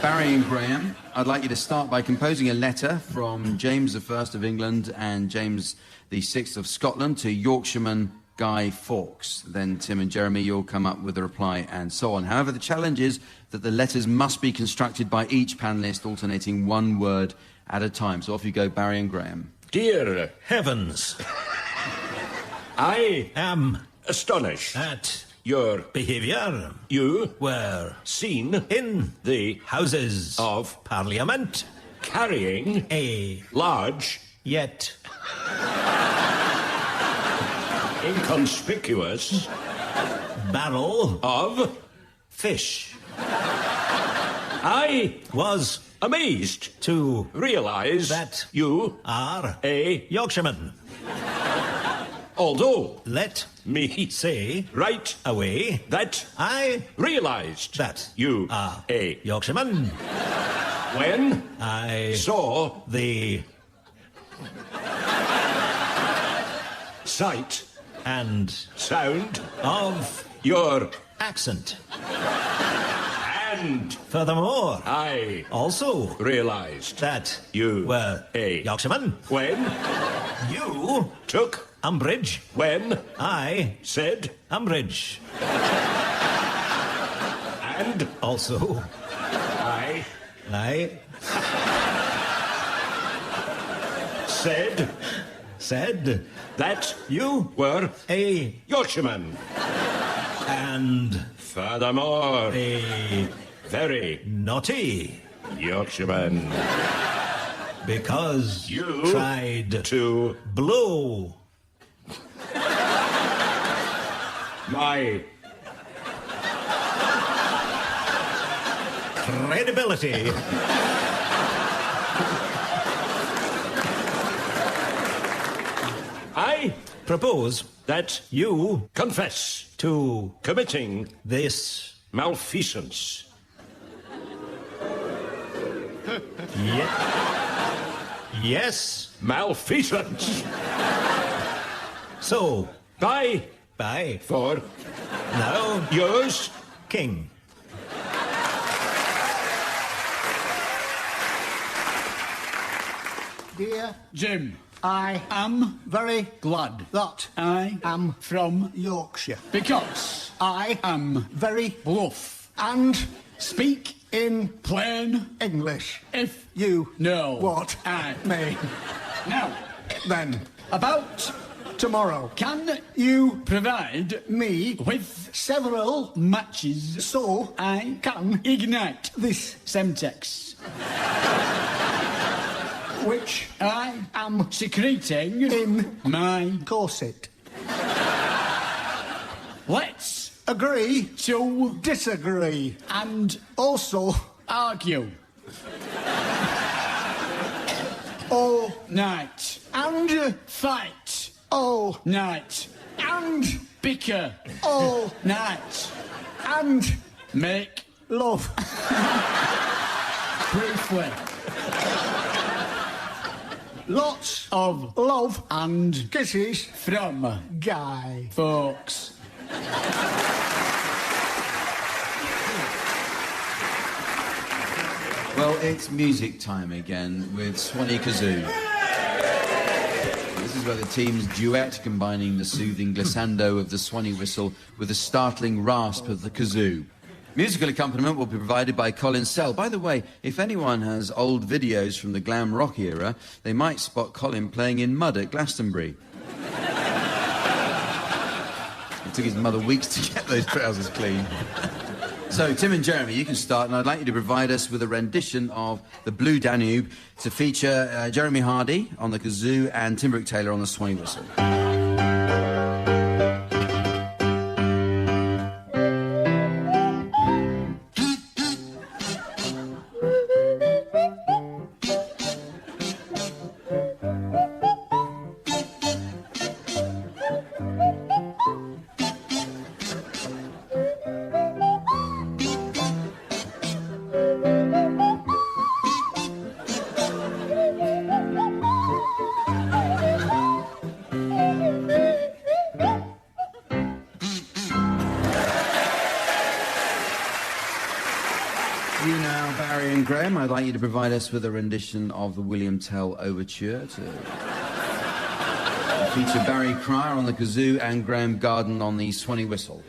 Barry and Graham, I'd like you to start by composing a letter from James I of England and James VI of Scotland to Yorkshireman Guy Fawkes. Then Tim and Jeremy, you'll come up with a reply and so on. However, the challenge is that the letters must be constructed by each panellist, alternating one word at a time. So off you go, Barry and Graham. Dear Heavens, I am astonished at your behaviour. You were seen in the Houses of Parliament carrying a large yet inconspicuous barrel of fish. I was amazed to realise that you are a Yorkshireman. Although Let me say right away that I realised that you are a Yorkshireman when I saw the sight and sound of your accent. and Furthermore, I also realised that you were a Yorkshireman when you took umbrage when I said umbrage. and Also I said that you were a Yorkshireman and furthermore a very naughty Yorkshireman because you tried to blow my credibility I propose that you confess to committing this malfeasance. Yes, Malfeasance so by for now yours King. Dear Jim, I am very glad that I am from Yorkshire. because I am very bluff. and Speak in plain English. if You know what I mean. Now, Then about tomorrow can you provide me with several matches so I can ignite this Semtex which I am secreting in my corset. let's Agree to disagree. and Also argue all night and fight all night and bicker all night and make love. briefly Lots of love and kisses from Guy. folks. Well, it's music time again with Swanee Kazoo. This is where the teams duet, combining the soothing glissando of the Swanee whistle with the startling rasp of the kazoo. Musical accompaniment will be provided by Colin Sell. By the way, if anyone has old videos from the glam rock era, they might spot Colin playing in mud at Glastonbury. It took his mother weeks to get those trousers clean. So, Tim and Jeremy, you can start, and I'd like you to provide us with a rendition of The Blue Danube to feature Jeremy Hardy on the kazoo and Tim Brooke-Taylor on the Swanee whistle. I'd like you to provide us with a rendition of the William Tell Overture to feature Barry Cryer on the kazoo and Graham Garden on the Swanee whistle.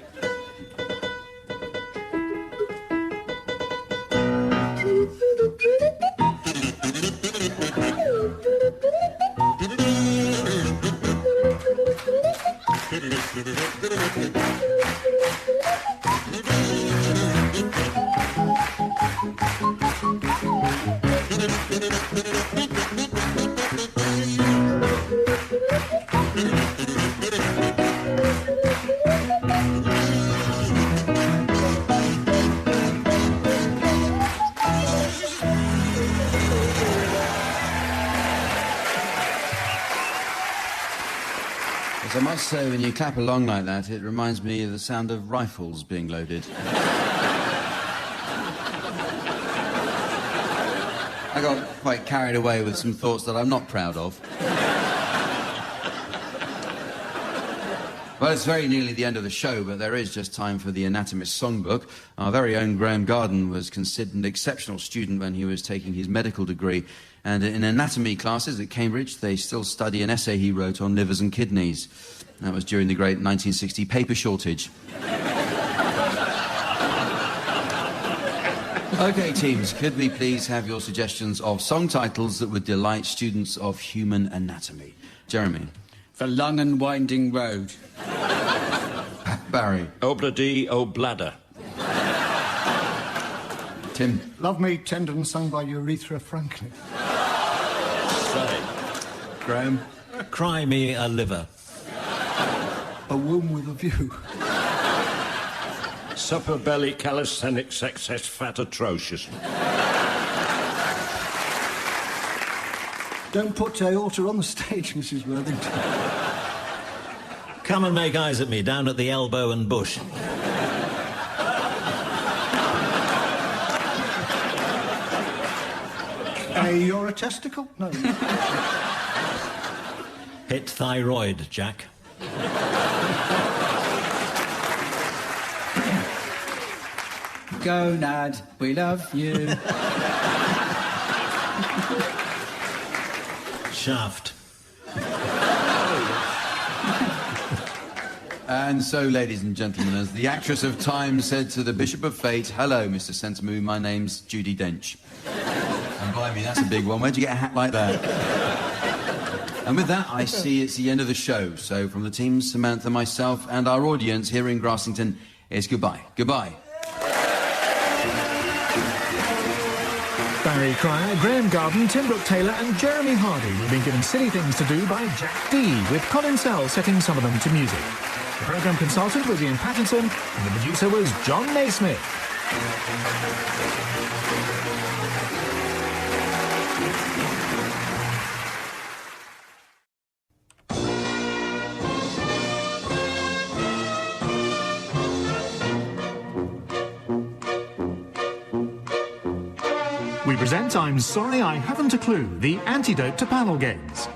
I must say, when you clap along like that, it reminds me of the sound of rifles being loaded. I got quite carried away with some thoughts that I'm not proud of. Well, it's very nearly the end of the show, but there is just time for the Anatomist Songbook. Our very own Graham Garden was considered an exceptional student when he was taking his medical degree. And in anatomy classes at Cambridge, they still study an essay he wrote on livers and kidneys. That was during the great 1960 paper shortage. OK, teams, could we please have your suggestions of song titles that would delight students of human anatomy? Jeremy. The Long and Winding Road. Barry. Obla-dee, Obladder. Tim. Love Me Tender, sung by Urethra Franklin. Graham. Cry Me a Liver. A Womb with a View. Supper Belly Calisthenics Excess Fat Atrocious. Don't put aorta on the stage, Mrs. Worthington. Come and make eyes at me down at the Elbow and Bush. You're a testicle? No. Hit thyroid, Jack. Gonad, we love you. Shaft. And so, ladies and gentlemen, as the actress of Time said to the Bishop of Fate, hello, Mr. Sentamu, my name's Judi Dench. And blimey, that's a big one. Where'd you get a hat like that? And with that, I see it's the end of the show. So from the team, Samantha, myself, and our audience here in Grassington, it's goodbye. Goodbye. Barry Cryer, Graham Garden, Tim Brooke-Taylor and Jeremy Hardy have been given Silly Things to Do by Jack Dee, with Colin Sell setting some of them to music. The programme consultant was Ian Pattinson, and the producer was John Naismith. We present I'm Sorry I Haven't a Clue, the antidote to panel games.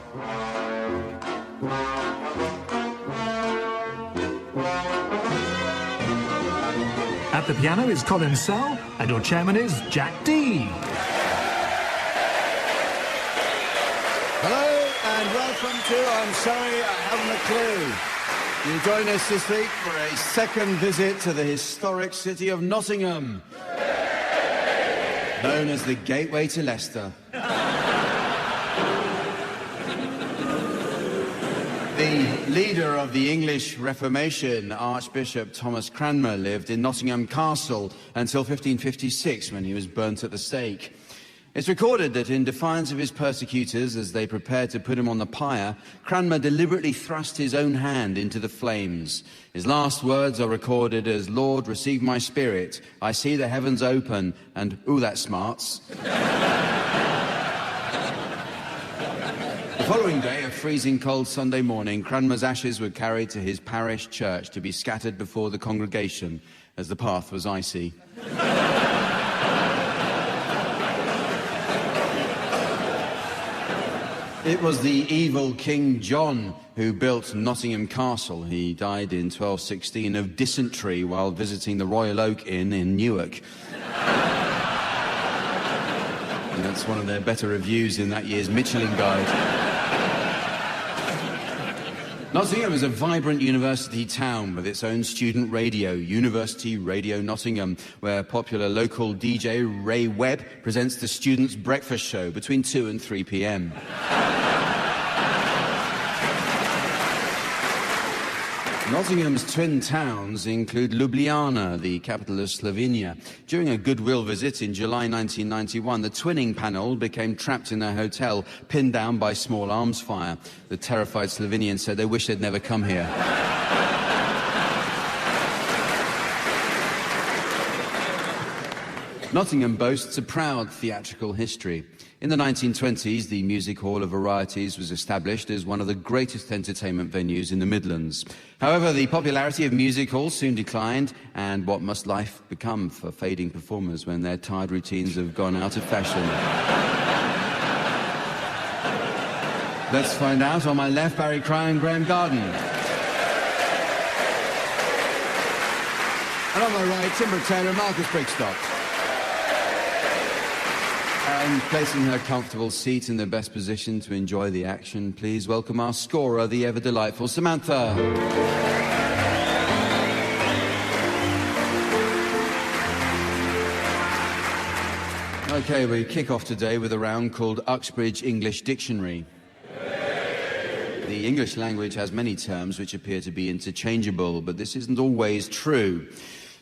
At the piano is Colin Sell, and your chairman is Jack Dee. welcome to I'm Sorry, I Haven't a Clue. You join us this week for a second visit to the historic city of Nottingham, known as the Gateway to Leicester. The leader of the English Reformation, Archbishop Thomas Cranmer, lived in Nottingham Castle until 1556, when he was burnt at the stake. It's recorded that in defiance of his persecutors, as they prepared to put him on the pyre, Cranmer deliberately thrust his own hand into the flames. His last words are recorded as, "Lord, receive my spirit. I see the heavens open," and, "Ooh, that smarts." The following day, a freezing cold Sunday morning, Cranmer's ashes were carried to his parish church to be scattered before the congregation, as the path was icy. It was the evil King John who built Nottingham Castle. He died in 1216 of dysentery while visiting the Royal Oak Inn in Newark. And that's one of their better reviews in that year's Michelin Guide. Nottingham is a vibrant university town with its own student radio, University Radio Nottingham, where popular local DJ Ray Webb presents the students' breakfast show between 2 and 3 p.m. Nottingham's twin towns include Ljubljana, the capital of Slovenia. During a goodwill visit in July 1991, the twinning panel became trapped in their hotel, pinned down by small arms fire. The terrified Slovenians said they wish they'd never come here. Nottingham boasts a proud theatrical history. In the 1920s, the Music Hall of Varieties was established as one of the greatest entertainment venues in the Midlands. However, the popularity of music halls soon declined, and what must life become for fading performers when their tired routines have gone out of fashion? Let's find out. On my left, Barry Cryan and Graham Garden. And on my right, Tim Brooke-Taylor and Marcus Brigstock. And placing her comfortable seat in the best position to enjoy the action, please welcome our scorer, the ever-delightful Samantha. OK, we kick off today with a round called Uxbridge English Dictionary. The English language has many terms which appear to be interchangeable, but this isn't always true.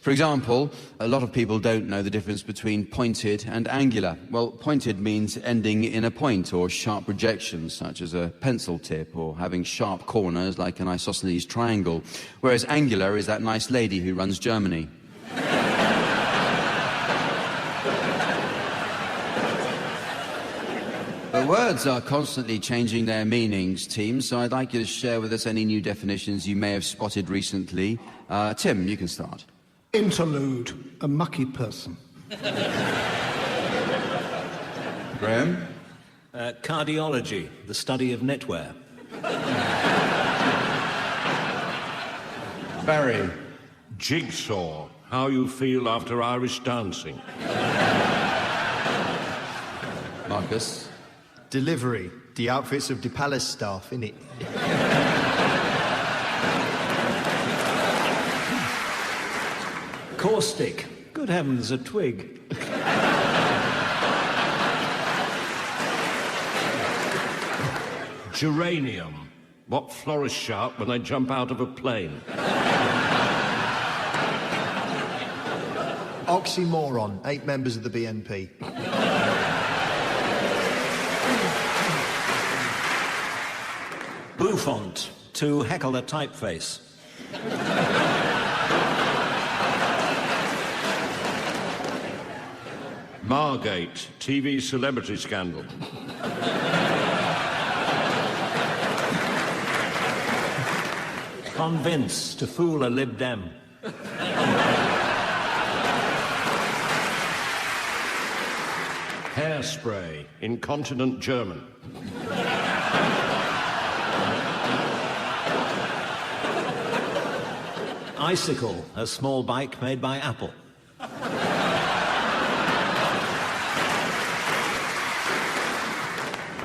For example, a lot of people don't know the difference between pointed and angular. Well, pointed means ending in a point or sharp projection, such as a pencil tip, or having sharp corners like an isosceles triangle, whereas angular is that nice lady who runs Germany. The words are constantly changing their meanings, team, so I'd like you to share with us any new definitions you may have spotted recently. Tim, you can start. Interlude, a mucky person. Graham? Cardiology, the study of knitwear. Barry? Jigsaw, how you feel after Irish dancing. Marcus? Delivery, the outfits of the palace staff, innit? Caustic, good heavens, a twig. Geranium, what florists shout when they jump out of a plane. Oxymoron, 8 members of the BNP. Bouffant, to heckle a typeface. Margate, TV celebrity scandal. Convince, to fool a Lib Dem. Hairspray, incontinent German. Icicle, a small bike made by Apple.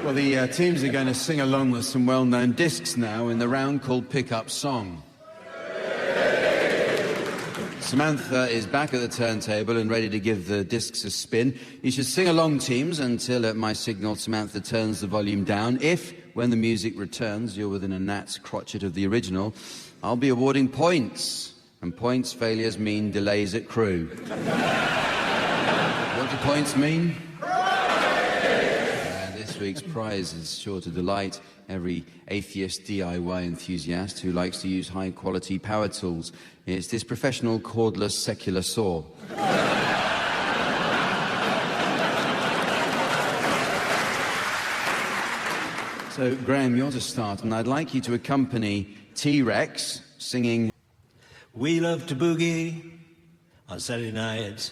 Well, the teams are going to sing along with some well-known discs now in the round called Pick-Up Song. Samantha is back at the turntable and ready to give the discs a spin. You should sing along, teams, until at my signal Samantha turns the volume down. If, when the music returns, you're within a gnat's crotchet of the original, I'll be awarding points. And points failures mean delays at crew. What do points mean? This week's prize is sure to delight every atheist DIY enthusiast who likes to use high-quality power tools. It's this professional cordless secular saw. So, Graham, you're to start, and I'd like you to accompany T-Rex singing We Love to Boogie on Saturday nights.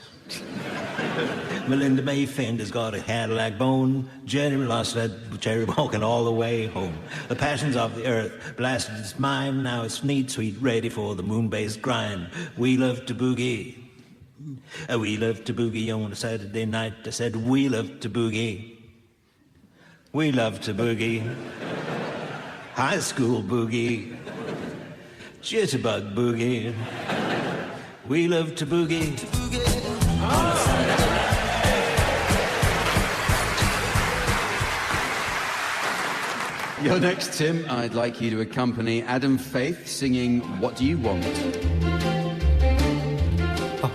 Melinda Mayfinder's got a Cadillac bone. Jeremy lost that cherry walking all the way home. The passions of the earth blasted its mind. Now it's neat, sweet, ready for the moon-based grind. We love to boogie. We love to boogie on a Saturday night. I said we love to boogie. We love to boogie. High school boogie. Jitterbug boogie. We love to boogie. You're next, Tim. I'd like you to accompany Adam Faith singing What Do You Want?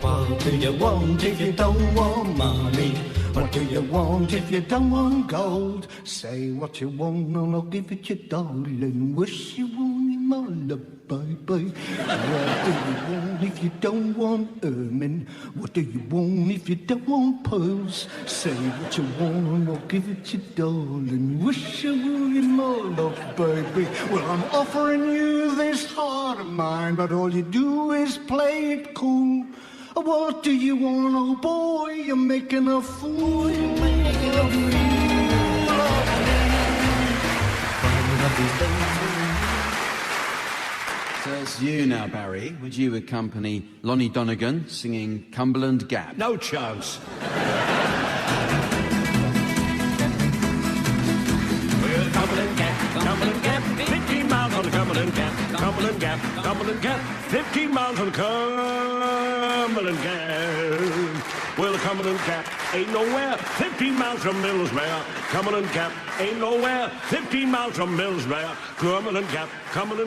What do you want if you don't want money? What do you want if you don't want gold? Say what you want and I'll give it you, darling. Wish you wanted my love, baby. What do you want if you don't want ermine? What do you want if you don't want pearls? Say what you want and I'll give it you, darling. Wish you wanted my love, baby. Well, I'm offering you this heart of mine, but all you do is play it cool. What do you want, oh boy? You're making a fool. You're making a fool of me. So it's you now, Barry. Would you accompany Lonnie Donegan singing Cumberland Gap? No chance. Well, Cumberland Gap, 15 miles on the Cumberland Gap, Cumberland Gap, Cumberland Gap, 15 miles on the Cumberland Gap. Well, the Cumberland Gap ain't nowhere, 15 miles from Middlesbrough. Cumberland Gap ain't nowhere, 15 miles from Middlesbrough. Cumberland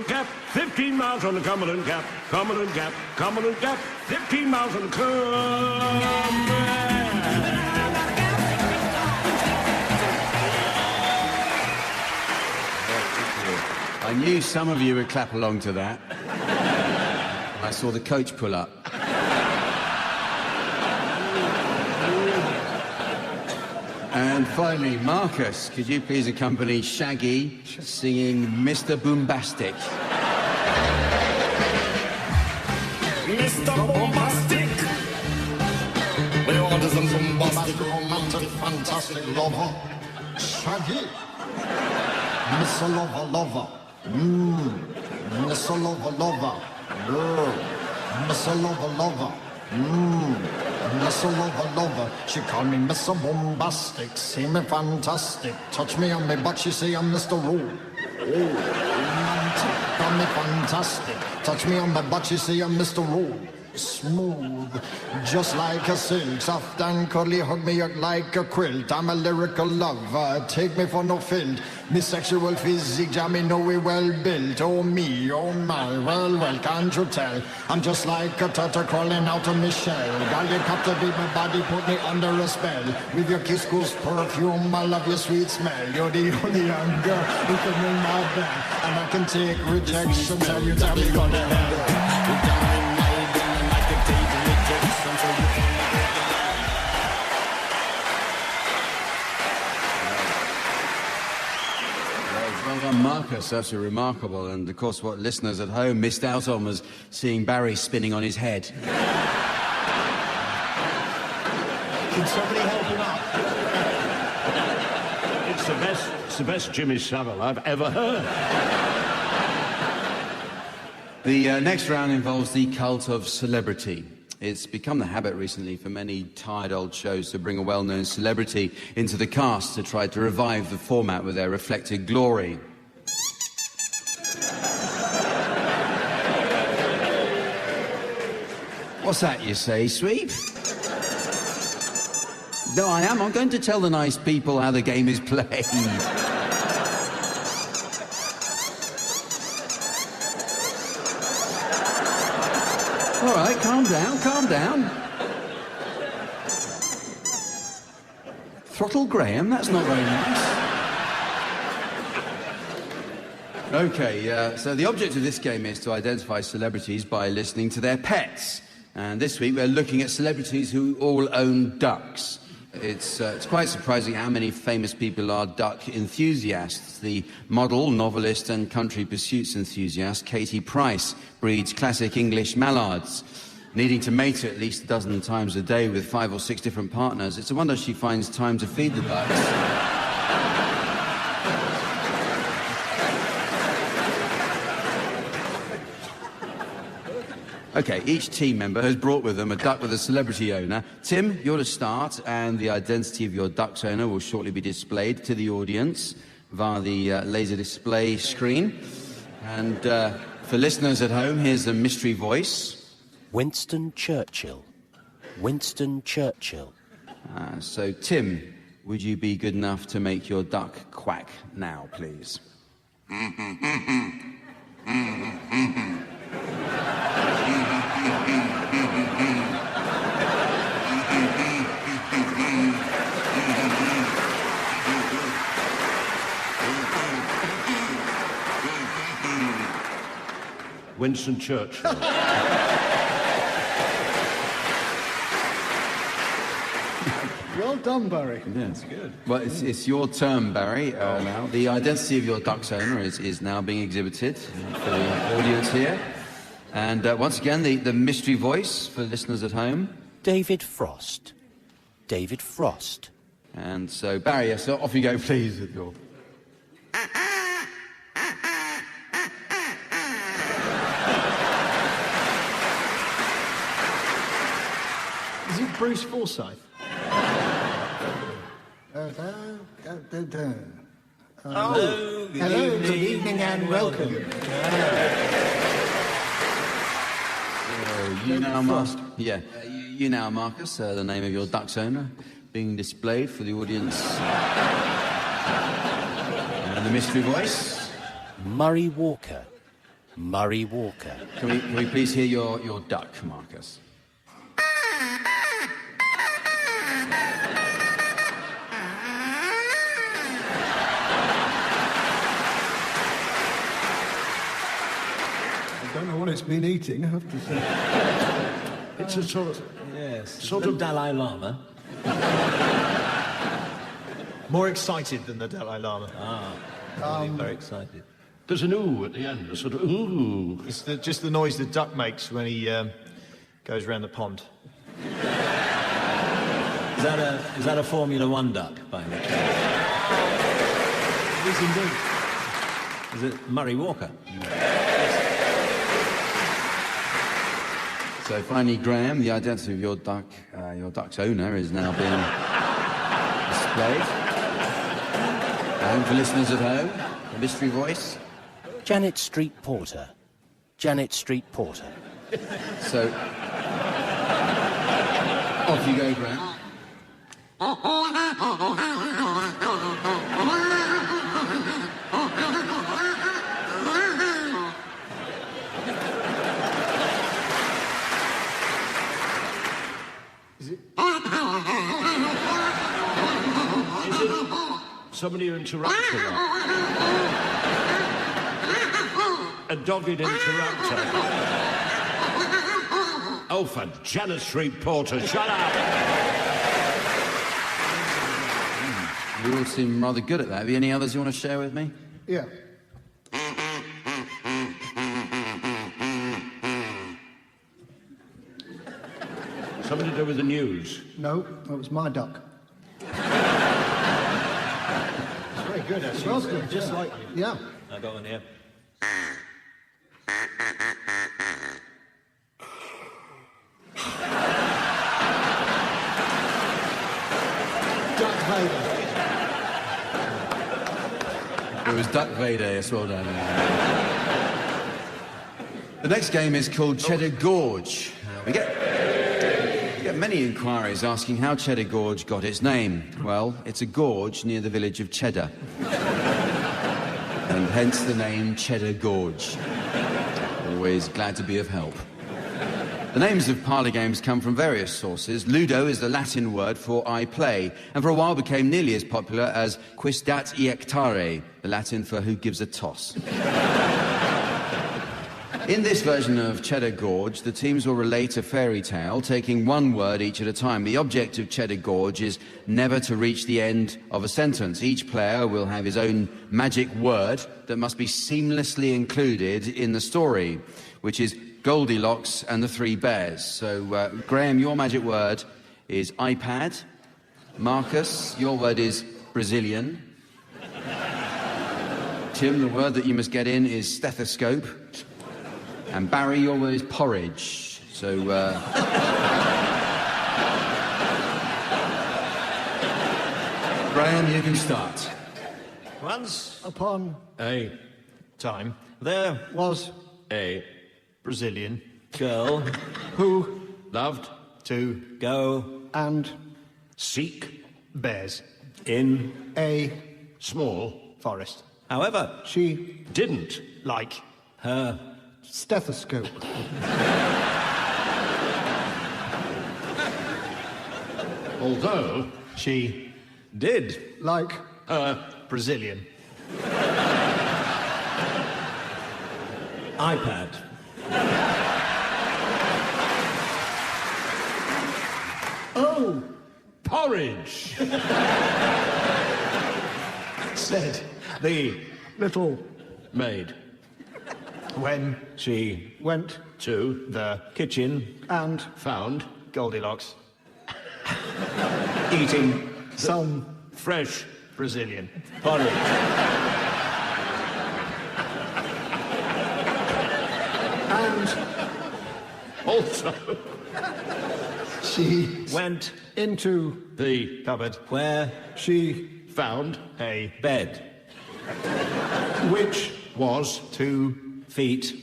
Gap, 15 miles on the Cumberland Gap, Cumberland Gap, 15 miles on the Cumberland. I knew some of you would clap along to that. I saw the coach pull up. And finally, Marcus, could you please accompany Shaggy singing Mr. Boombastic? Mr. Bombastic. We order some bombastic, romantic, fantastic lover. Shaggy. Mr. Lover, lover. Mr. Lover, lover. Mr. Lover, lover. Mr. Lover, lover. She called me Mr. Bombastic. See me fantastic. Touch me on me butt, she say I'm Mr. Roll. Call me fantastic. Touch me on my butt, she say I'm Mr. Roll. Smooth, just like a silk, soft and cuddly, hug me up like a quilt. I'm a lyrical lover, take me for no filth. Me sexual physique, jam me know we well built. Oh me, oh my, well, can't you tell? I'm just like a turtle crawling out of my shell. Girl, you captivate my body, put me under a spell. With your kiss goes perfume, I love your sweet smell. You're the only young girl who can ring my bell. And I can take rejection, tell me go to hell. Well done, Marcus. That's remarkable. And, of course, what listeners at home missed out on was seeing Barry spinning on his head. Can somebody help him up? It's the best Jimmy Savile I've ever heard. The next round involves the cult of celebrity. It's become the habit recently for many tired old shows to bring a well-known celebrity into the cast to try to revive the format with their reflected glory. What's that you say, Sweep? No, I am. I'm going to tell the nice people how the game is played. All right, calm down, calm down. Throttle Graham? That's not very nice. Okay, so the object of this game is to identify celebrities by listening to their pets. And this week we're looking at celebrities who all own ducks. It's quite surprising how many famous people are duck enthusiasts. The model, novelist and country pursuits enthusiast Katie Price breeds classic English mallards. Needing to mate at least a dozen times a day with 5 or 6 different partners, it's a wonder she finds time to feed the ducks. Okay, each team member has brought with them a duck with a celebrity owner. Tim, you're to start, and the identity of your duck's owner will shortly be displayed to the audience via the laser display screen. And for listeners at home, here's the mystery voice. Winston Churchill. Winston Churchill. So, Tim, would you be good enough to make your duck quack now, please? Winston Churchill. Well done, Barry. Yeah, it's good. Well, it's your turn, Barry, now. The identity of your duck's owner is now being exhibited for the audience here. And once again, the mystery voice for listeners at home. David Frost. David Frost. And so, Barry, so off you go, please, with your... Is it Bruce Forsyth? Hello, good evening and welcome. You now, Marcus, the name of your duck's owner, being displayed for the audience. And the mystery voice. Murray Walker. Murray Walker. Can we please hear your duck, Marcus? I don't know what it's been eating, I have to say. It's a sort of... Yes. Sort of Dalai Lama. More excited than the Dalai Lama. Very excited. There's an ooh at the end, a sort of ooh. It's just the noise the duck makes when he goes round the pond. Is that a Formula One duck, by any chance? It is indeed. Is it Murray Walker? So finally, Graham, the identity of your duck's owner is now being displayed. And for listeners at home, the mystery voice. Janet Street Porter. Janet Street Porter. So, off you go, Graham. Somebody who interrupts a lot. A dogged interrupter. Oh, for Janet Street Porter, shut up! You all seem rather good at that. Have you any others you want to share with me? Yeah. Something to do with the news. No, that was my duck. Very good, actually. Smells good, Just like... Yeah. I got one here. was Duck Vader, yes, well done. The next game is called Cheddar Gorge. We get many inquiries asking how Cheddar Gorge got its name. Well, it's a gorge near the village of Cheddar. And hence the name Cheddar Gorge. Always glad to be of help. The names of parlour games come from various sources. Ludo is the Latin word for I play, and for a while became nearly as popular as quis dat iectare, the Latin for who gives a toss. In this version of Cheddar Gorge, the teams will relate a fairy tale, taking one word each at a time. The object of Cheddar Gorge is never to reach the end of a sentence. Each player will have his own magic word that must be seamlessly included in the story, which is Goldilocks and the Three Bears. So, Graham, your magic word is iPad. Marcus, your word is Brazilian. Tim, the word that you must get in is stethoscope. And Barry, your word is porridge. So, Graham, you can start. Once Upon a time There was a Brazilian girl who loved to go and seek bears in. a small forest. However, she Didn't like her stethoscope. although she did Like a Brazilian. iPad. oh Porridge. Said the little maid when She went to the kitchen and found Goldilocks eating some fresh Brazilian. porridge. and Also she Went into the cupboard where she found a bed. which was 2 Feet.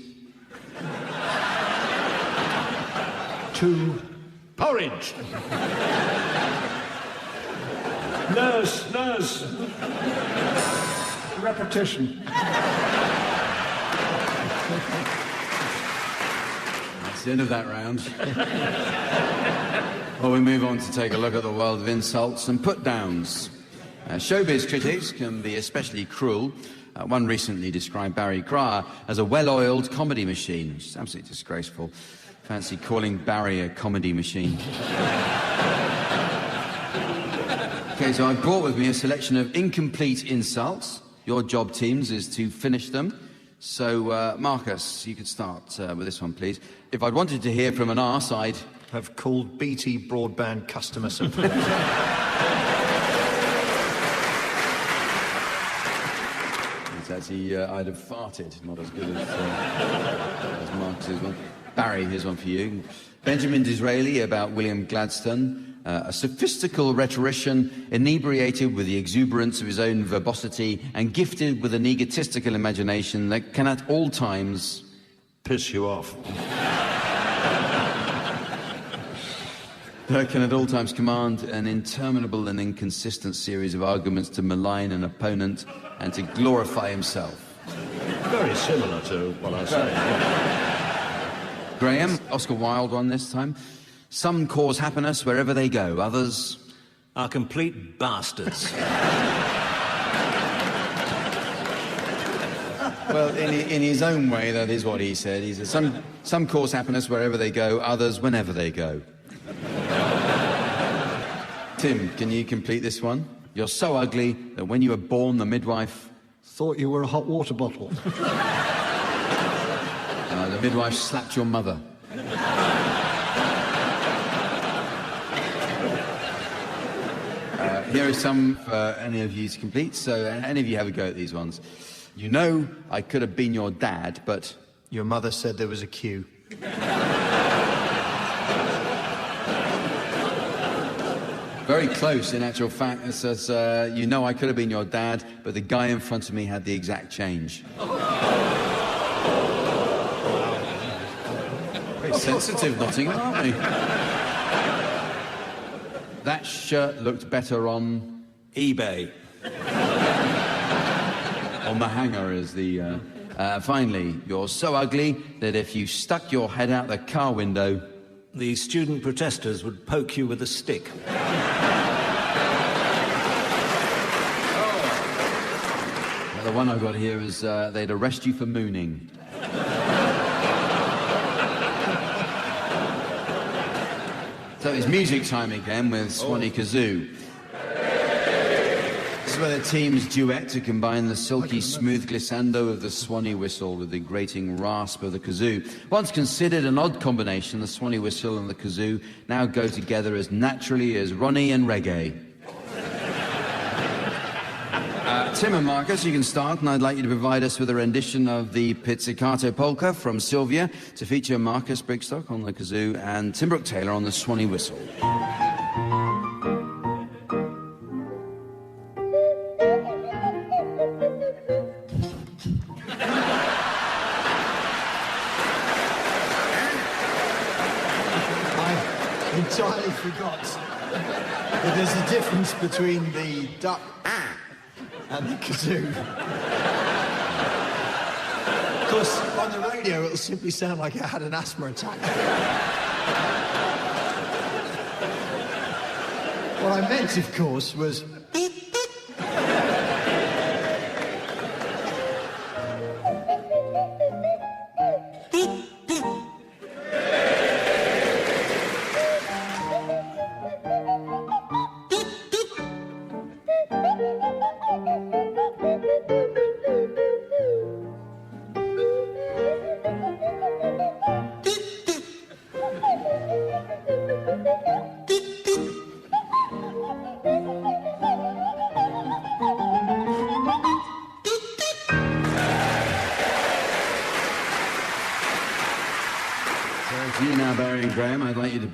to porridge. Nurse, nurse. repetition. That's the end of that round. Well, we move on to take a look at the world of insults and put-downs. Showbiz critics can be especially cruel. One recently described Barry Cryer as a well-oiled comedy machine, which is absolutely disgraceful. Fancy calling Barry a comedy machine. Okay, so I brought with me a selection of incomplete insults. Your job, teams, is to finish them. So, Marcus, you could start with this one, please. If I'd wanted to hear from an arse, I'd Have called BT broadband customer support. It's actually, I'd have farted, not as good as Marcus's one. Barry, here's one for you. Benjamin Disraeli about William Gladstone, a sophistical rhetorician, inebriated with the exuberance of his own verbosity and gifted with an egotistical imagination that can at all times Piss you off. can at all times command an interminable and inconsistent series of arguments to malign an opponent and to glorify himself. Very similar to what I say. Graham, Oscar Wilde one this time. Some cause happiness wherever they go, others Are complete bastards. Well, in his own way, that is what he said. He said, some cause happiness wherever they go, others whenever they go. Tim, can you complete this one? You're so ugly that when you were born, the midwife... Thought you were a hot water bottle. The midwife slapped your mother. Here are some for any of you to complete, so any of you have a go at these ones. You know I could have been your dad, but... Your mother said there was a queue. Very close, in actual fact. It says, you know I could have been your dad, but the guy in front of me had the exact change. Very sensitive, Nottingham, aren't we? That shirt looked better on eBay. On the hanger is the... finally, you're so ugly that if you stuck your head out the car window... The student protesters would poke you with a stick. The one I've got here is they'd arrest you for mooning. So it's music time again with Swanee Kazoo. This is where the teams duet to combine the silky smooth glissando of the Swanee whistle with the grating rasp of the kazoo. Once considered an odd combination, the Swanee whistle and the kazoo now go together as naturally as Ronnie and reggae. Tim and Marcus, you can start, and I'd like you to provide us with a rendition of the Pizzicato Polka from Sylvia to feature Marcus Brigstock on the kazoo and Tim Brooke-Taylor on the Swanee whistle. I entirely forgot that there's a difference between the duck and the kazoo. Of course, on the radio, it'll simply sound like I had an asthma attack. What I meant, of course, was...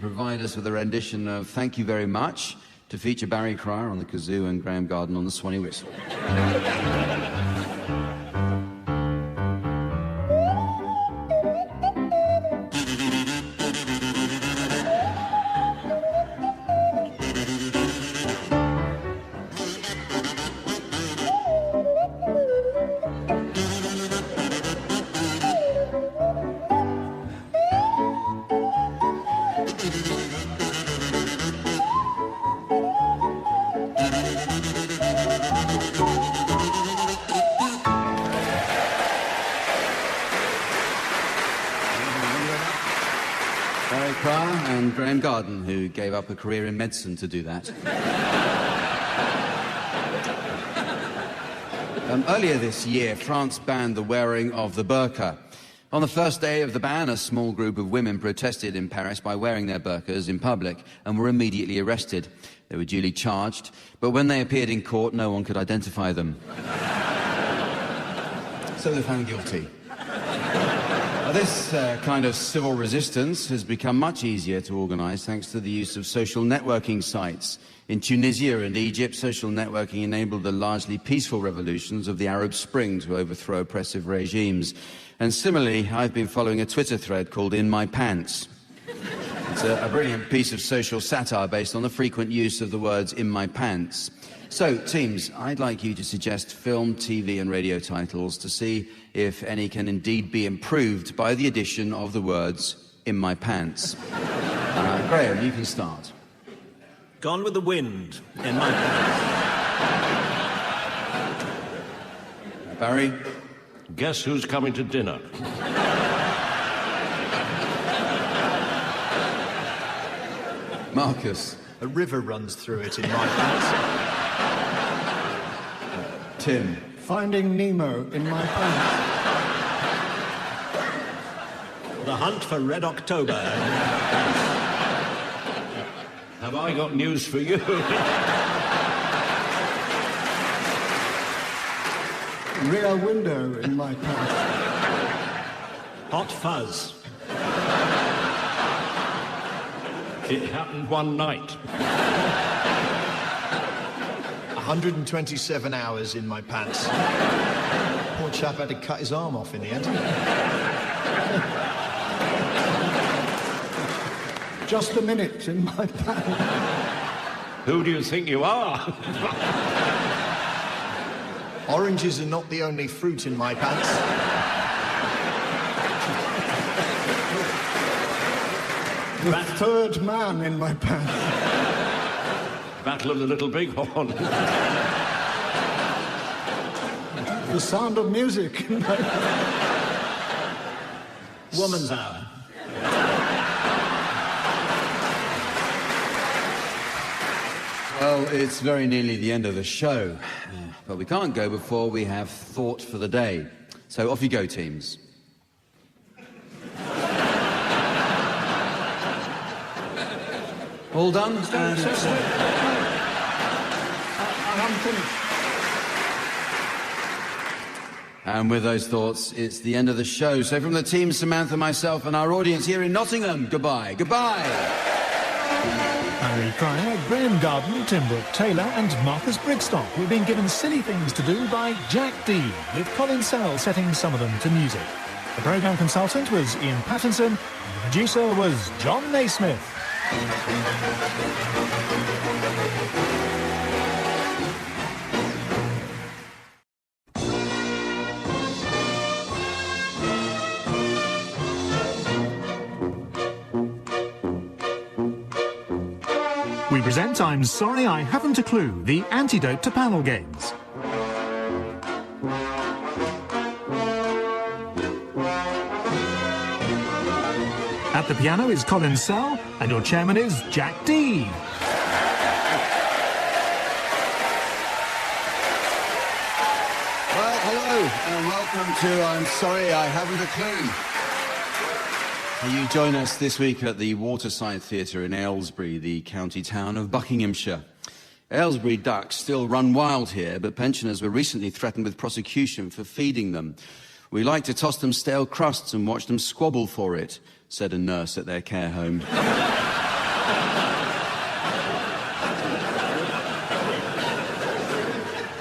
Provide us with a rendition of Thank You Very Much to feature Barry Cryer on the kazoo and Graham Garden on the Swanee whistle. Garden, who gave up a career in medicine to do that. Earlier this year, France banned the wearing of the burqa. On the first day of the ban, a small group of women protested in Paris by wearing their burqas in public and were immediately arrested. They were duly charged, but when they appeared in court, no one could identify them. So they found guilty. This kind of civil resistance has become much easier to organise thanks to the use of social networking sites. In Tunisia and Egypt, social networking enabled the largely peaceful revolutions of the Arab Spring to overthrow oppressive regimes. And similarly, I've been following a Twitter thread called In My Pants. It's a brilliant piece of social satire based on the frequent use of the words in my pants. So, teams, I'd like you to suggest film, TV and radio titles to see if any can indeed be improved by the addition of the words in my pants. Graham, you can start. Gone with the Wind, in my pants. Barry? Guess who's coming to dinner? Marcus? A river runs through it in my pants. Tim? Finding Nemo in my pants. The Hunt for Red October. Have I got news for you? Rear Window in my pants. Hot Fuzz. It happened one night. 127 hours in my pants. Poor chap had to cut his arm off in the end. Just a minute in my pants. Who do you think you are? Oranges are not the only fruit in my pants. The third man in my pants. Battle of the Little Bighorn. The Sound of Music in my pants. Woman's Hour. Well, it's very nearly the end of the show, but we can't go before we have thought for the day. So off you go, teams. All done? I'm finished. And with those thoughts, it's the end of the show. So from the team, Samantha, myself, and our audience here in Nottingham, goodbye. Goodbye. Barry Cryer, Graham Garden, Tim Brooke-Taylor and Marcus Brigstock were being given silly things to do by Jack Dee, with Colin Sell setting some of them to music. The programme consultant was Ian Pattinson, and the producer was John Naismith. We present I'm Sorry I Haven't a Clue, the antidote to panel games. At the piano is Colin Sell, and your chairman is Jack Dee. Well, hello, and welcome to I'm Sorry I Haven't a Clue. You join us this week at the Waterside Theatre in Aylesbury, the county town of Buckinghamshire. Aylesbury ducks still run wild here, but pensioners were recently threatened with prosecution for feeding them. We like to toss them stale crusts and watch them squabble for it, said a nurse at their care home.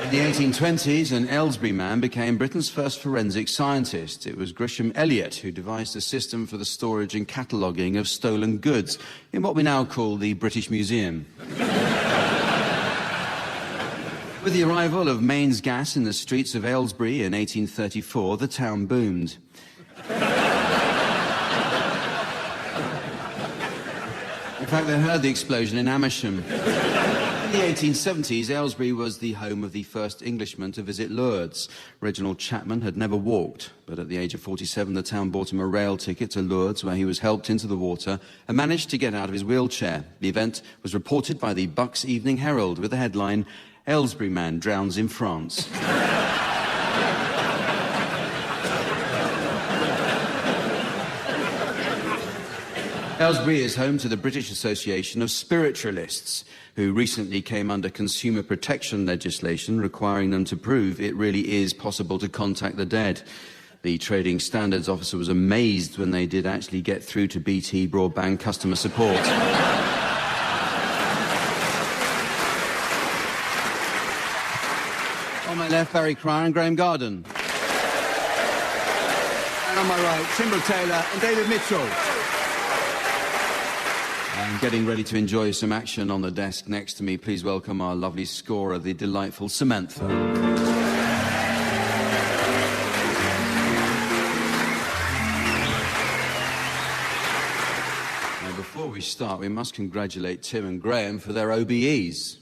In the 1820s, an Aylesbury man became Britain's first forensic scientist. It was Gresham Elliott who devised a system for the storage and cataloguing of stolen goods in what we now call the British Museum. With the arrival of mains gas in the streets of Aylesbury in 1834, the town boomed. In fact, they heard the explosion in Amersham. In the 1870s, Aylesbury was the home of the first Englishman to visit Lourdes. Reginald Chapman had never walked, but at the age of 47, the town bought him a rail ticket to Lourdes, where he was helped into the water and managed to get out of his wheelchair. The event was reported by the Bucks Evening Herald with the headline, Aylesbury man drowns in France. Aylesbury is home to the British Association of Spiritualists, who recently came under consumer protection legislation requiring them to prove it really is possible to contact the dead. The Trading Standards officer was amazed when they did actually get through to BT broadband customer support. On my left, Barry Cryer and Graham Garden. And on my right, Tim Brooke-Taylor and David Mitchell. And getting ready to enjoy some action on the desk next to me, please welcome our lovely scorer, the delightful Samantha. Now, before we start, we must congratulate Tim and Graham for their OBEs.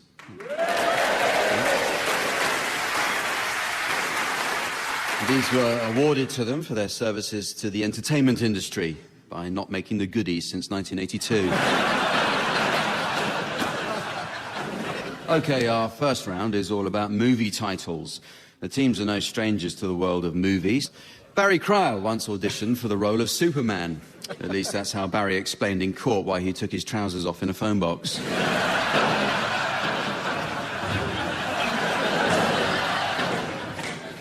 These were awarded to them for their services to the entertainment industry by not making the goodies since 1982. OK, our first round is all about movie titles. The teams are no strangers to the world of movies. Barry Cryer once auditioned for the role of Superman. At least that's how Barry explained in court why he took his trousers off in a phone box.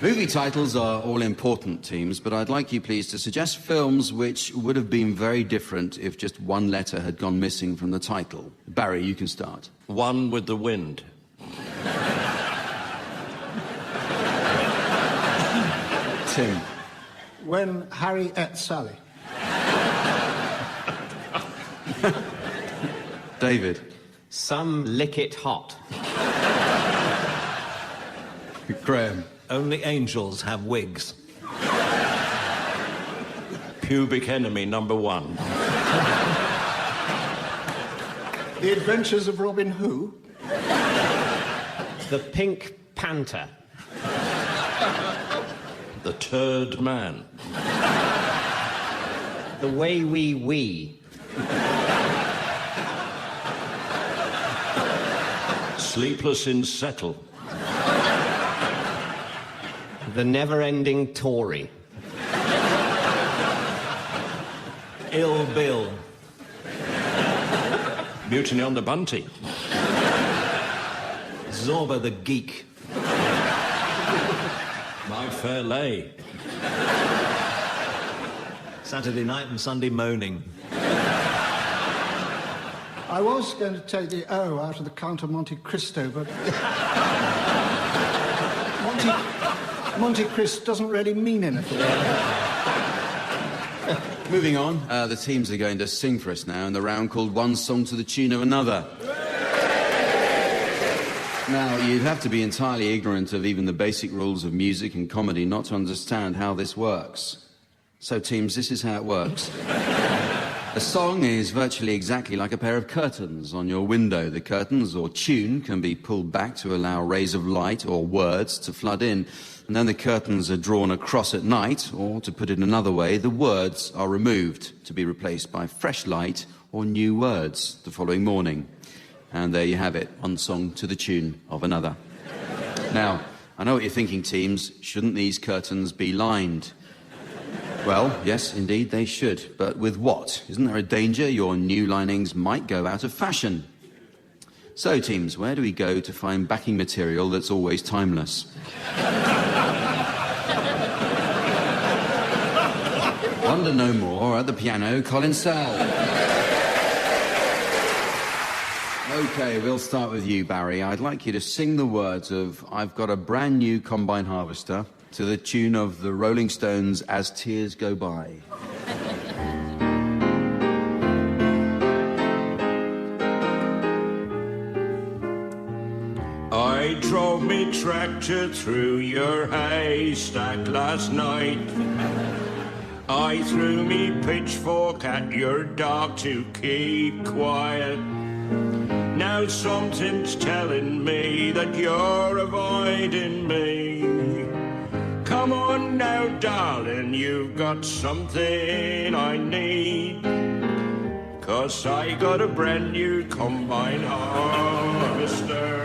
Movie titles are all important, teams, but I'd like you, please, to suggest films which would have been very different if just one letter had gone missing from the title. Barry, you can start. One with the Wind. Tim. When Harry ate Sally. David. Some lick it hot. Graham. Only angels have wigs. Pubic enemy #1. The Adventures of Robin Who. The Pink Panther. The Turd Man. The Way We Wee. Sleepless in Settle. The Never-Ending Tory. Ill Bill. Mutiny on the Bunty. Zorba the Geek. My Fair Lay. Saturday Night and Sunday Moaning. I was going to take the O out of the Count of Monte Cristo, but... Monte Cristo doesn't really mean anything. Moving on, the teams are going to sing for us now in the round called One Song to the Tune of Another. Now, you'd have to be entirely ignorant of even the basic rules of music and comedy not to understand how this works. So, teams, this is how it works. A song is virtually exactly like a pair of curtains on your window. The curtains or tune can be pulled back to allow rays of light or words to flood in. And then the curtains are drawn across at night, or to put it another way, the words are removed to be replaced by fresh light or new words the following morning. And there you have it, one song to the tune of another. Now, I know what you're thinking, teams. Shouldn't these curtains be lined? Well, yes, indeed they should. But with what? Isn't there a danger your new linings might go out of fashion? So, teams, where do we go to find backing material that's always timeless? Wonder no more. At the piano, Colin Sell. OK, we'll start with you, Barry. I'd like you to sing the words of I've Got a Brand New Combine Harvester to the tune of the Rolling Stones' As Tears Go By. I drove me tractor through your haystack last night. I threw me pitchfork at your dog to keep quiet. Now something's telling me that you're avoiding me. Come on now, darling, you've got something I need. 'Cause I got a brand new combine harvester.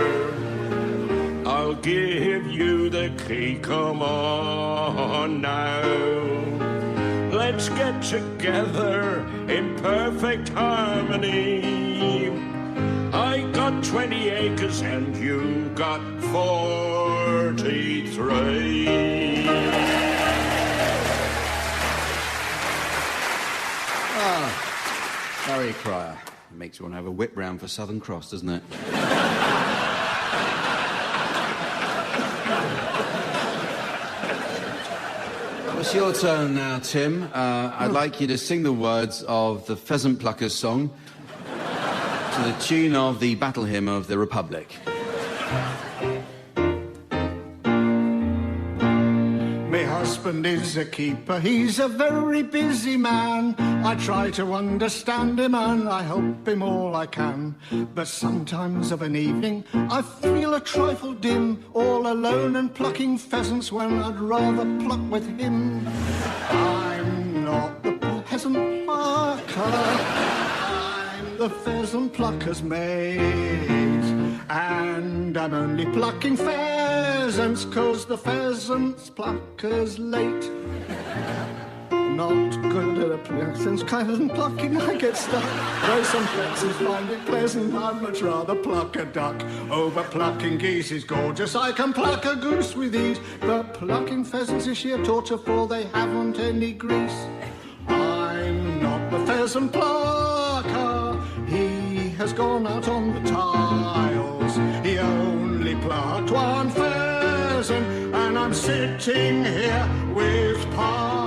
I'll give you the key, come on now. Let's get together in perfect harmony. I got 20 acres and you got 43. Barry Cryer. It makes you want to have a whip round for Southern Cross, doesn't it? It's your turn now, Tim. I'd like you to sing the words of the Pheasant Pluckers song to the tune of the Battle Hymn of the Republic. My husband is a keeper, he's a very busy man. I try to understand him and I help him all I can. But sometimes of an evening I feel a trifle dim, all alone and plucking pheasants when I'd rather pluck with him. I'm not the peasant plucker, I'm the pheasant plucker's mate. And I'm only plucking pheasants 'cause the pheasant's plucker's late. Not good at a pheasant's plucking, I get stuck. Though some pheasants find it pleasant, I'd much rather pluck a duck. Over plucking geese is gorgeous, I can pluck a goose with ease. But plucking pheasants is sheer torture, for they haven't any grease. I'm not the pheasant plucker, he has gone out on the tiles. He only plucked one pheasant, and I'm sitting here with Pa.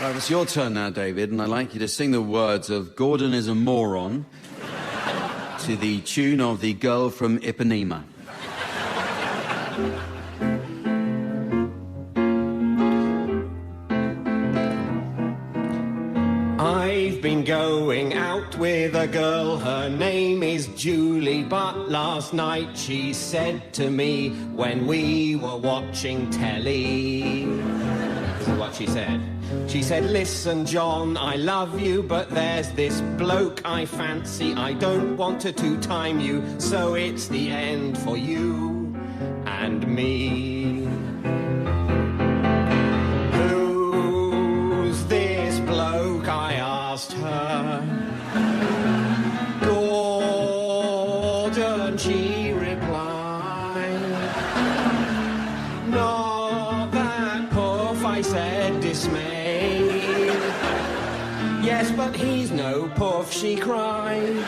Right, it's your turn now, David, and I'd like you to sing the words of Gordon is a Moron to the tune of The Girl from Ipanema. I've been going out with a girl, her name is Julie, but last night she said to me when we were watching telly, this is what she said. She said, listen, John, I love you, but there's this bloke I fancy. I don't want to two-time you, so it's the end for you and me. Who's this bloke? I asked her. Gordon, she replied. Not that puff, I said, dismayed. Yes, but he's no puff, she cried.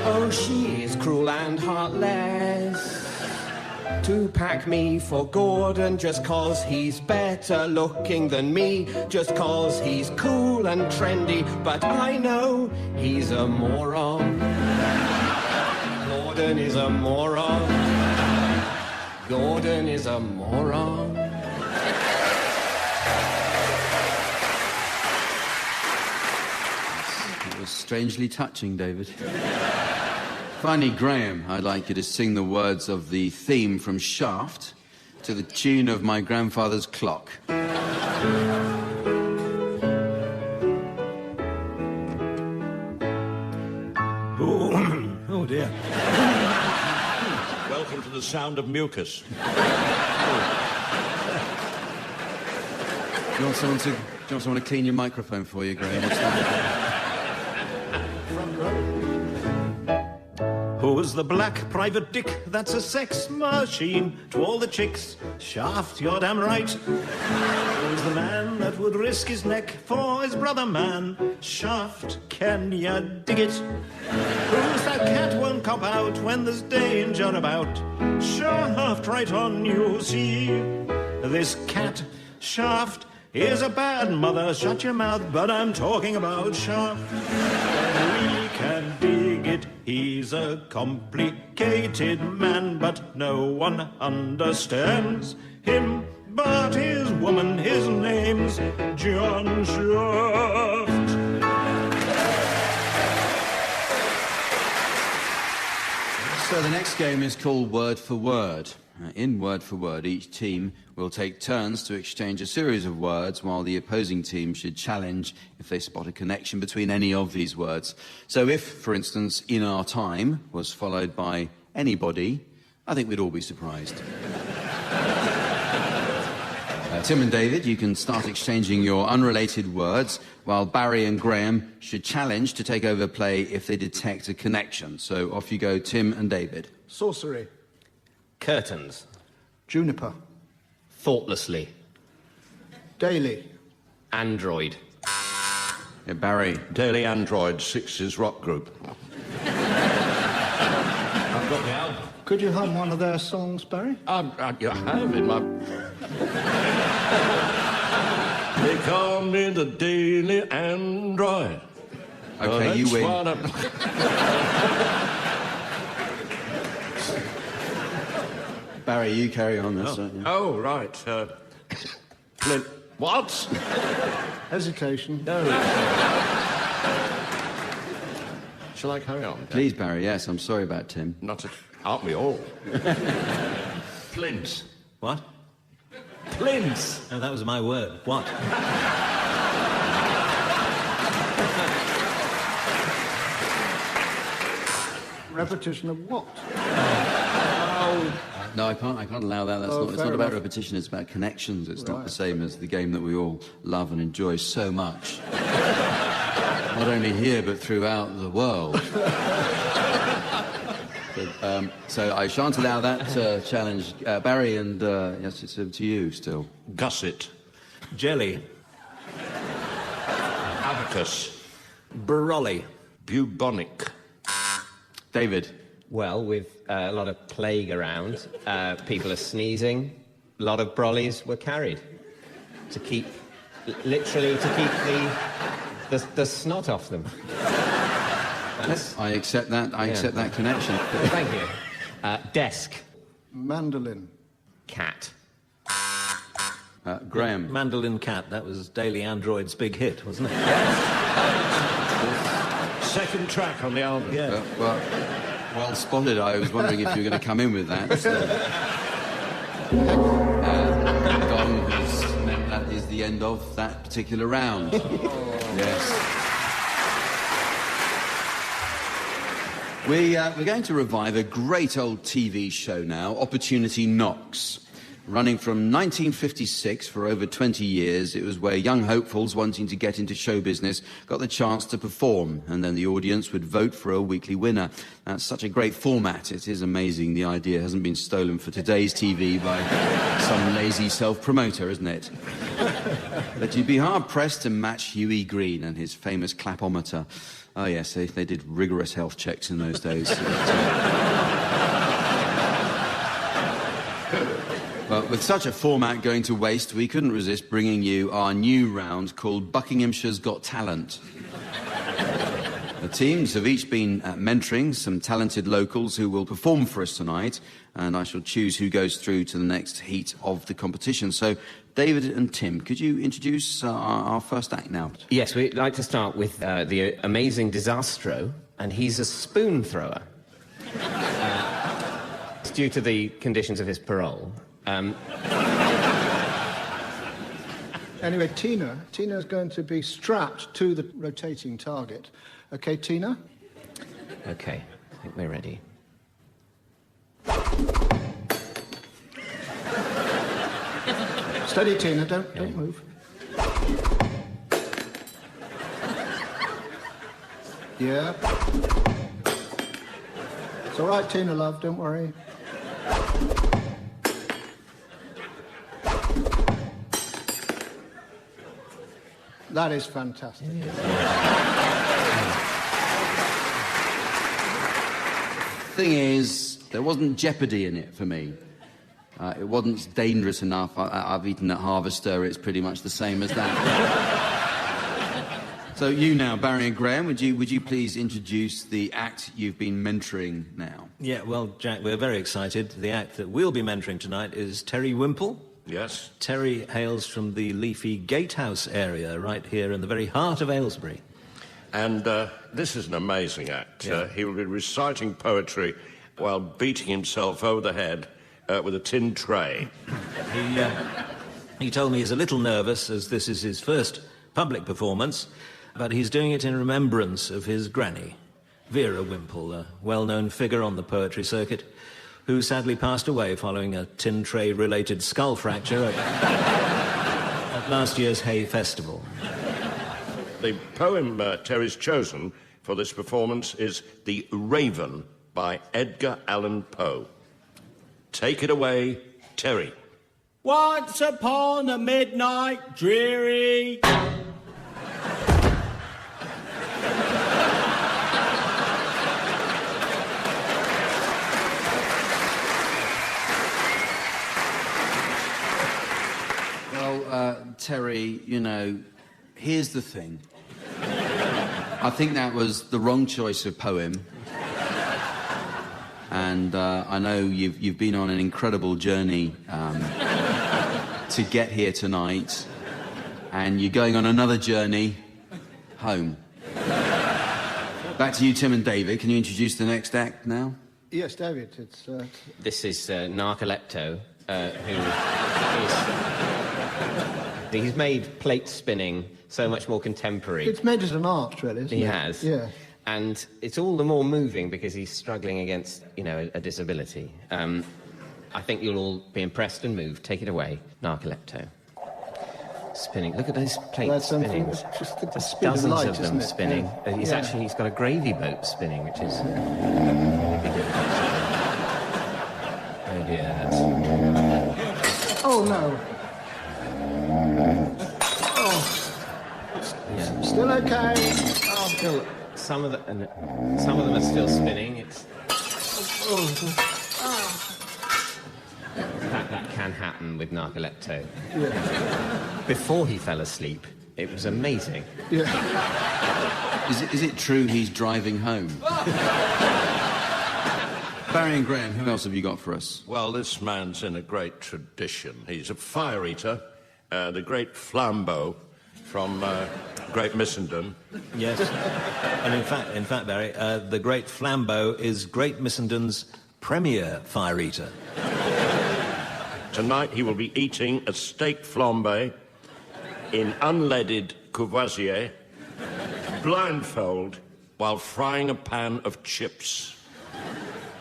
Oh, she is cruel and heartless to pack me for Gordon just 'cause he's better looking than me, just 'cause he's cool and trendy, but I know he's a moron. Gordon is a moron. Gordon is a moron. It was strangely touching, David. Finally, Graham, I'd like you to sing the words of the theme from Shaft to the tune of My Grandfather's Clock. Oh dear. Welcome to the sound of mucus. Do you want someone to clean your microphone for you, Graham? What's that? Who's the black private dick? That's a sex machine to all the chicks. Shaft, you're damn right. Who's the man that would risk his neck for his brother man? Shaft, can ya dig it? Who's that cat won't cop out when there's danger about? Shaft, right on, you see. This cat, Shaft, is a bad mother. Shut your mouth, but I'm talking about Shaft. We can dig it. He's a complicated man, but no one understands him but his woman. His name's John Shaft. So the next game is called Word for Word. In Word for Word, each team will take turns to exchange a series of words, while the opposing team should challenge if they spot a connection between any of these words. So if, for instance, in our time was followed by anybody, I think we'd all be surprised. Tim and David, you can start exchanging your unrelated words, while Barry and Graham should challenge to take over play if they detect a connection. So off you go, Tim and David. Sorcery. Curtains. Juniper. Thoughtlessly. Daily. Android. Yeah, Barry. Daily Android, Six's rock group. I've got the album. Could you hum one of their songs, Barry? I have in my... They call me the Daily Android. Okay, you win. Barry, you carry on this, don't you? Oh, right. Flint. What? Hesitation. No. Shall I carry on? Please, Barry, yes, I'm sorry about Tim. Not at... Aren't we all? Flint. What? Plinth. Oh, that was my word. What? Repetition of what? No, I can't allow that. That's it's not about enough. repetition, it's about connections. It's not the same as the game that we all love and enjoy so much. Not only here, but throughout the world. So I shan't allow that challenge. Barry, and yes, it's up to you still. Gusset. Jelly. Abacus. Brolly. Bubonic. David. Well, with a lot of plague around, people are sneezing, a lot of brollies were carried to keep, literally to keep the snot off them. I accept that. I accept that connection. Thank you. Desk. Mandolin. Cat. Graham. Mandolin Cat, that was Daily Android's big hit, wasn't it? Second track on the album. Yeah. Well spotted. I was wondering if you were going to come in with that. Don has meant that is the end of that particular round. Yes. We're going to revive a great old TV show now, Opportunity Knocks. Running from 1956 for over 20 years, it was where young hopefuls wanting to get into show business got the chance to perform, and then the audience would vote for a weekly winner. That's such a great format. It is amazing the idea hasn't been stolen for today's TV by some lazy self-promoter, isn't it? But you'd be hard-pressed to match Huey Green and his famous clapometer. Oh, yes, they did rigorous health checks in those days. But with such a format going to waste, we couldn't resist bringing you our new round called Buckinghamshire's Got Talent. The teams have each been mentoring some talented locals who will perform for us tonight, and I shall choose who goes through to the next heat of the competition. So, David and Tim, could you introduce our first act now? Yes, we'd like to start with the amazing Disastro, and he's a spoon thrower. It's due to the conditions of his parole. Anyway, Tina's going to be strapped to the rotating target. Okay, Tina? Okay, I think we're ready. Steady, Tina, don't move. Yeah. It's all right, Tina, love, don't worry. That is fantastic. Thing is, there wasn't jeopardy in it for me. It wasn't dangerous enough. I've eaten at Harvester. It's pretty much the same as that. So you now, Barry and Graham, would you please introduce the act you've been mentoring now? Yeah, well, Jack, we're very excited. The act that we'll be mentoring tonight is Terry Wimple. Yes. Terry hails from the leafy Gatehouse area, right here in the very heart of Aylesbury. And this is an amazing act. Yeah. He will be reciting poetry while beating himself over the head with a tin tray. He told me he's a little nervous, as this is his first public performance, but he's doing it in remembrance of his granny, Vera Wimple, a well-known figure on the poetry circuit, who sadly passed away following a tin tray-related skull fracture at last year's Hay Festival. The poem Terry's chosen for this performance is The Raven by Edgar Allan Poe. Take it away, Terry. Once upon a midnight dreary. Terry, you know, here's the thing. I think that was the wrong choice of poem. And I know you've been on an incredible journey to get here tonight. And you're going on another journey home. Back to you, Tim and David. Can you introduce the next act now? Yes, David, it's... This is Narcolepto, who he's made plate spinning so much more contemporary. It's made as an art, really, isn't it? He has. Yeah. And it's all the more moving because he's struggling against, you know, a disability. I think you'll all be impressed and moved. Take it away, Narcolepto. Spinning. Look at those plates spinning. Just the speed Dozens of light, of them isn't it? spinning. Yeah. He's got a gravy boat spinning, which is... Oh dear, Oh, no. Oh. Yeah. Still okay. Oh, Some of them are still spinning. It's... That can happen with narcolepto. Yeah. Before he fell asleep, it was amazing. Yeah. Is it true he's driving home? Barry and Graham, who else have you got for us? Well, this man's in a great tradition. He's a fire eater, the great Flambeau from Great Missenden. Yes. And in fact, Barry, the great Flambeau is Great Missenden's premier fire eater. Tonight he will be eating a steak flambe in unleaded Courvoisier, blindfold, while frying a pan of chips.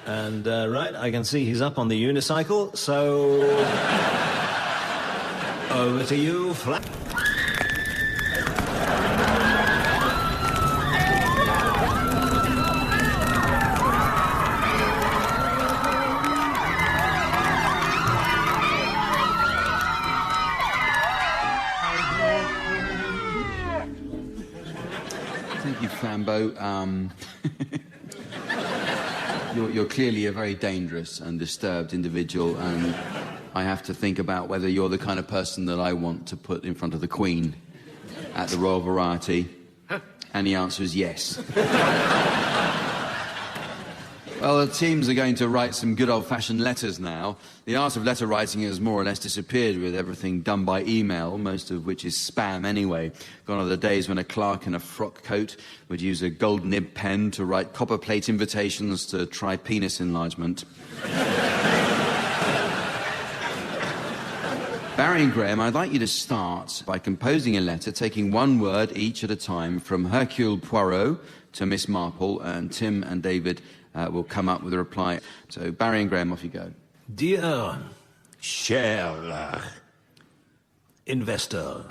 And, right, I can see he's up on the unicycle, so... over to you, Flam... Thank you, Flambeau. You're clearly a very dangerous and disturbed individual, and I have to think about whether you're the kind of person that I want to put in front of the Queen at the Royal Variety. And the answer is yes. Well, the teams are going to write some good old-fashioned letters now. The art of letter writing has more or less disappeared with everything done by email, most of which is spam anyway. Gone are the days when a clerk in a frock coat would use a gold nib pen to write copper plate invitations to try penis enlargement. Barry and Graham, I'd like you to start by composing a letter, taking one word each at a time, from Hercule Poirot to Miss Marple, and Tim and David will come up with a reply. So, Barry and Graham, off you go. Dear Cher investor,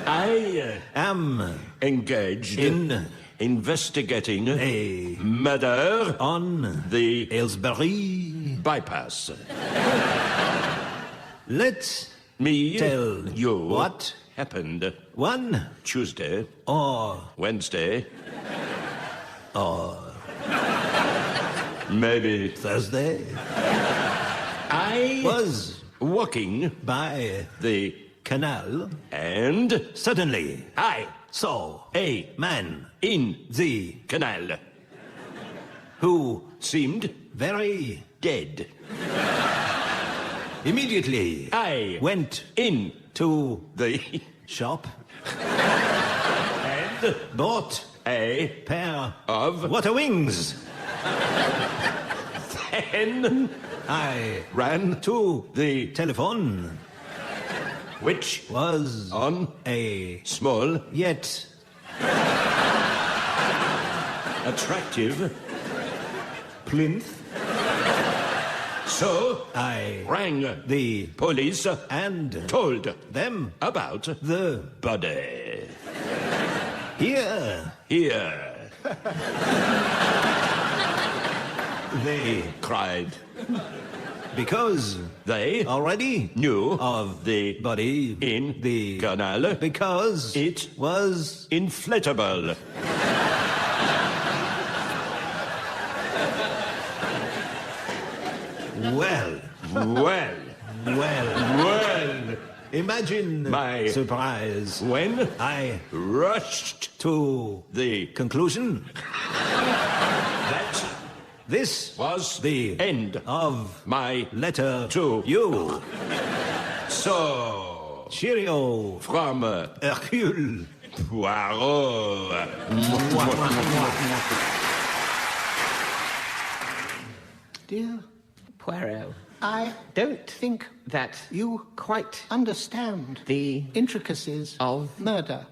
I am engaged in investigating a murder on the Aylesbury bypass. Let Me tell you what happened one Tuesday or Wednesday or maybe Thursday I was walking by the canal and suddenly I saw a man in the canal who seemed very dead. Immediately I went in to the shop and bought a pair of water wings. then I ran to the telephone, which was on a small yet attractive plinth. So I rang the police and told them about the body. here Here, they cried. because They already knew of the body in the canal because it was inflatable. well Well, well imagine My- surprise when I rushed to the conclusion that this was the end of my letter to you. So Cheerio from Hercule Poirot. Dear, Poirot, I don't think that you quite understand the intricacies of murder.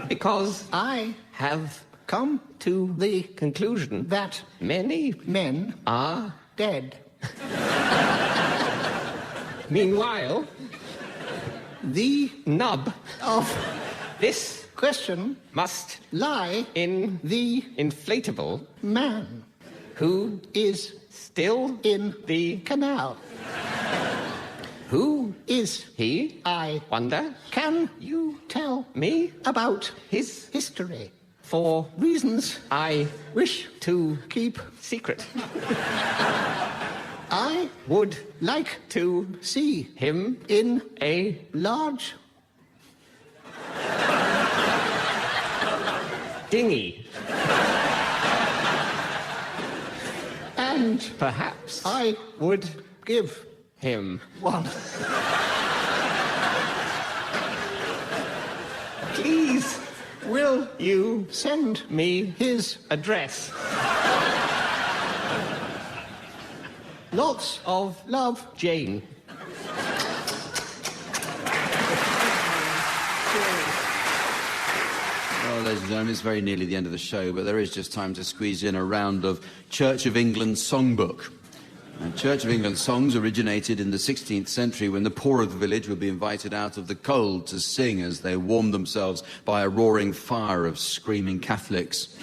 because I have come to the conclusion that many men are dead. meanwhile The nub of this question must lie in the inflatable man who is still in the canal. Who is he? I Wonder. can You tell me about his history. for Reasons I wish to keep. secret. I Would like to see him in a large dinghy. and Perhaps I would give him. one. Please, Will you send me his address lots of love. Jane. Well, ladies and gentlemen, it's very nearly the end of the show, but there is just time to squeeze in a round of Church of England songbook. And Church of England songs originated in the 16th century when the poor of the village would be invited out of the cold to sing as they warmed themselves by a roaring fire of screaming Catholics.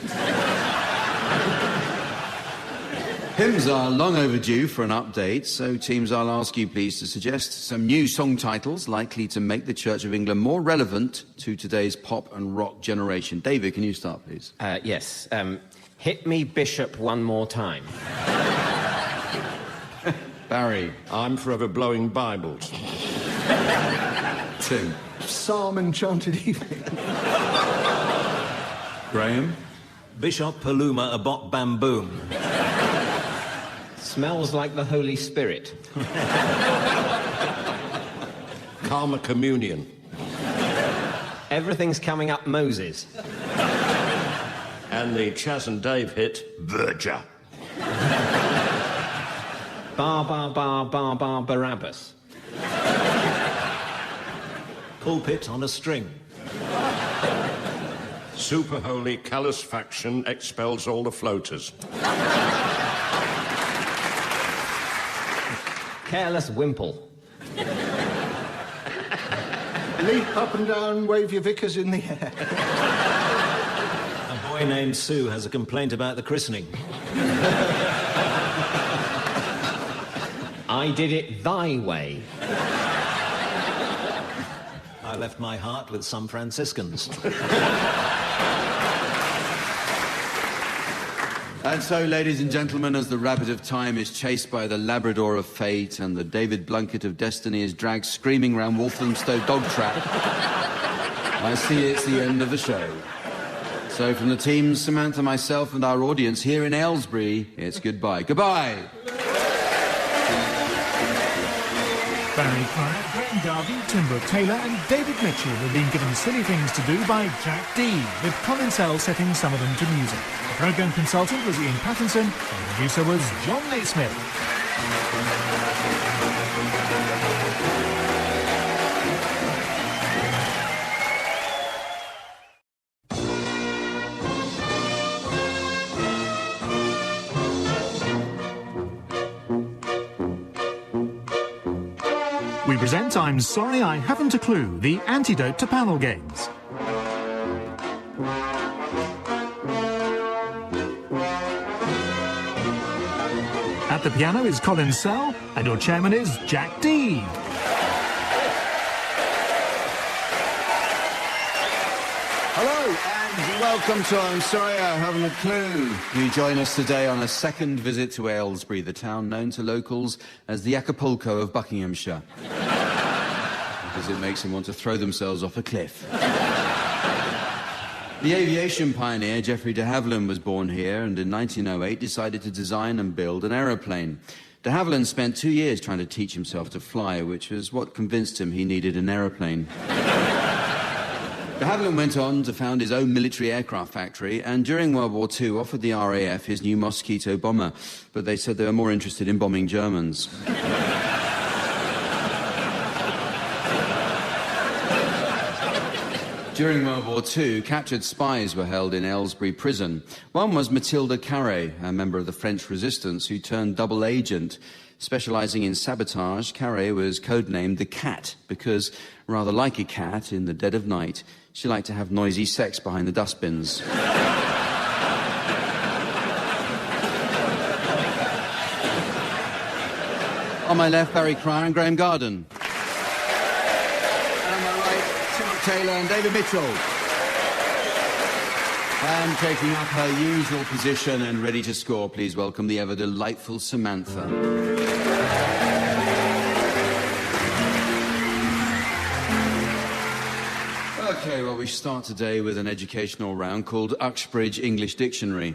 Hymns are long overdue for an update, so teams, I'll ask you please to suggest some new song titles likely to make the Church of England more relevant to today's pop and rock generation. David, can you start, please? Yes. Hit me, Bishop, one more time. Barry. I'm forever blowing Bibles. Tim. Psalm Enchanted Evening. Graham. Bishop Paluma Abot Bamboom. Smells like the Holy Spirit. Karma Communion. Everything's coming up Moses. And the Chas and Dave hit, Verger. Bar, Barabbas. Pulpit on a string. Super Holy Callous Faction expels all the floaters. Careless Wimple. Leap up and down, wave your vicars in the air. A boy named Sue has a complaint about the christening. I did it thy way. I left my heart with some Franciscans. And so, ladies and gentlemen, as the rabbit of time is chased by the Labrador of fate and the David Blunkett of destiny is dragged screaming round Walthamstow dog trap, I see it's the end of the show. So from the team, Samantha, myself and our audience here in Aylesbury, it's goodbye. Goodbye! Barry Cryer, Graham Garden, Tim Brooke-Taylor and David Mitchell have been given silly things to do by Jack Dee, with Colin Sell setting some of them to music. The programme consultant was Ian Pattinson and the producer was John Naismith. We present I'm Sorry I Haven't a Clue, the antidote to panel games. At the piano is Colin Sell, and your chairman is Jack Dee. Hello and welcome to I'm Sorry I Haven't a Clue. You join us today on a second visit to Aylesbury, the town known to locals as the Acapulco of Buckinghamshire. Because it makes them want to throw themselves off a cliff. The aviation pioneer Geoffrey de Havilland was born here and in 1908 decided to design and build an aeroplane. De Havilland spent 2 years trying to teach himself to fly, which was what convinced him he needed an aeroplane. De Havilland went on to found his own military aircraft factory and during World War II offered the RAF his new Mosquito bomber, but they said they were more interested in bombing Germans. During World War II, captured spies were held in Aylesbury prison. One was Mathilde Carré, a member of the French resistance who turned double agent. Specialising in sabotage, Carré was codenamed the Cat because, rather like a cat in the dead of night, she liked to have noisy sex behind the dustbins. On my left, Barry Cryer and Graham Garden. Brooke-Taylor and David Mitchell. And taking up her usual position and ready to score, please welcome the ever delightful Samantha. Okay, well, we start today with an educational round called Uxbridge English Dictionary.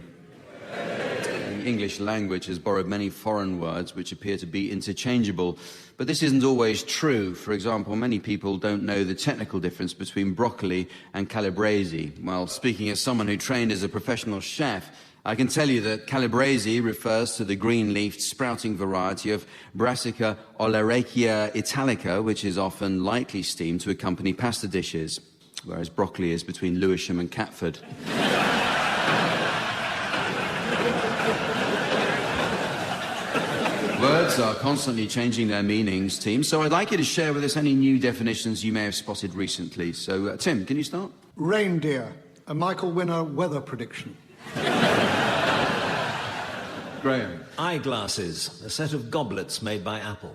The English language has borrowed many foreign words which appear to be interchangeable, but this isn't always true. For example, many people don't know the technical difference between broccoli and calabrese. Well, speaking as someone who trained as a professional chef, I can tell you that calabrese refers to the green-leafed sprouting variety of Brassica oleracea italica, which is often lightly steamed to accompany pasta dishes, whereas broccoli is between Lewisham and Catford. Words are constantly changing their meanings, team, so I'd like you to share with us any new definitions you may have spotted recently. So, Tim, can you start? Reindeer, a Michael Winner weather prediction. Graham. Eyeglasses, a set of goblets made by Apple.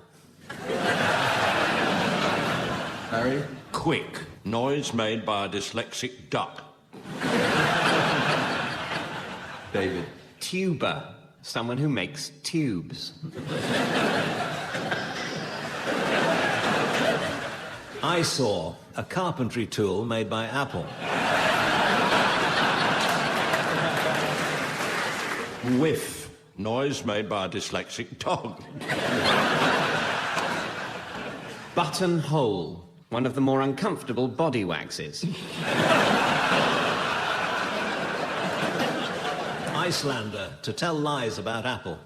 Harry. Quick, noise made by a dyslexic duck. David. Tuber, someone who makes tubes. Eyesore, a carpentry tool made by Apple. Whiff, noise made by a dyslexic dog. Buttonhole, one of the more uncomfortable body waxes. Icelander, to tell lies about Apple.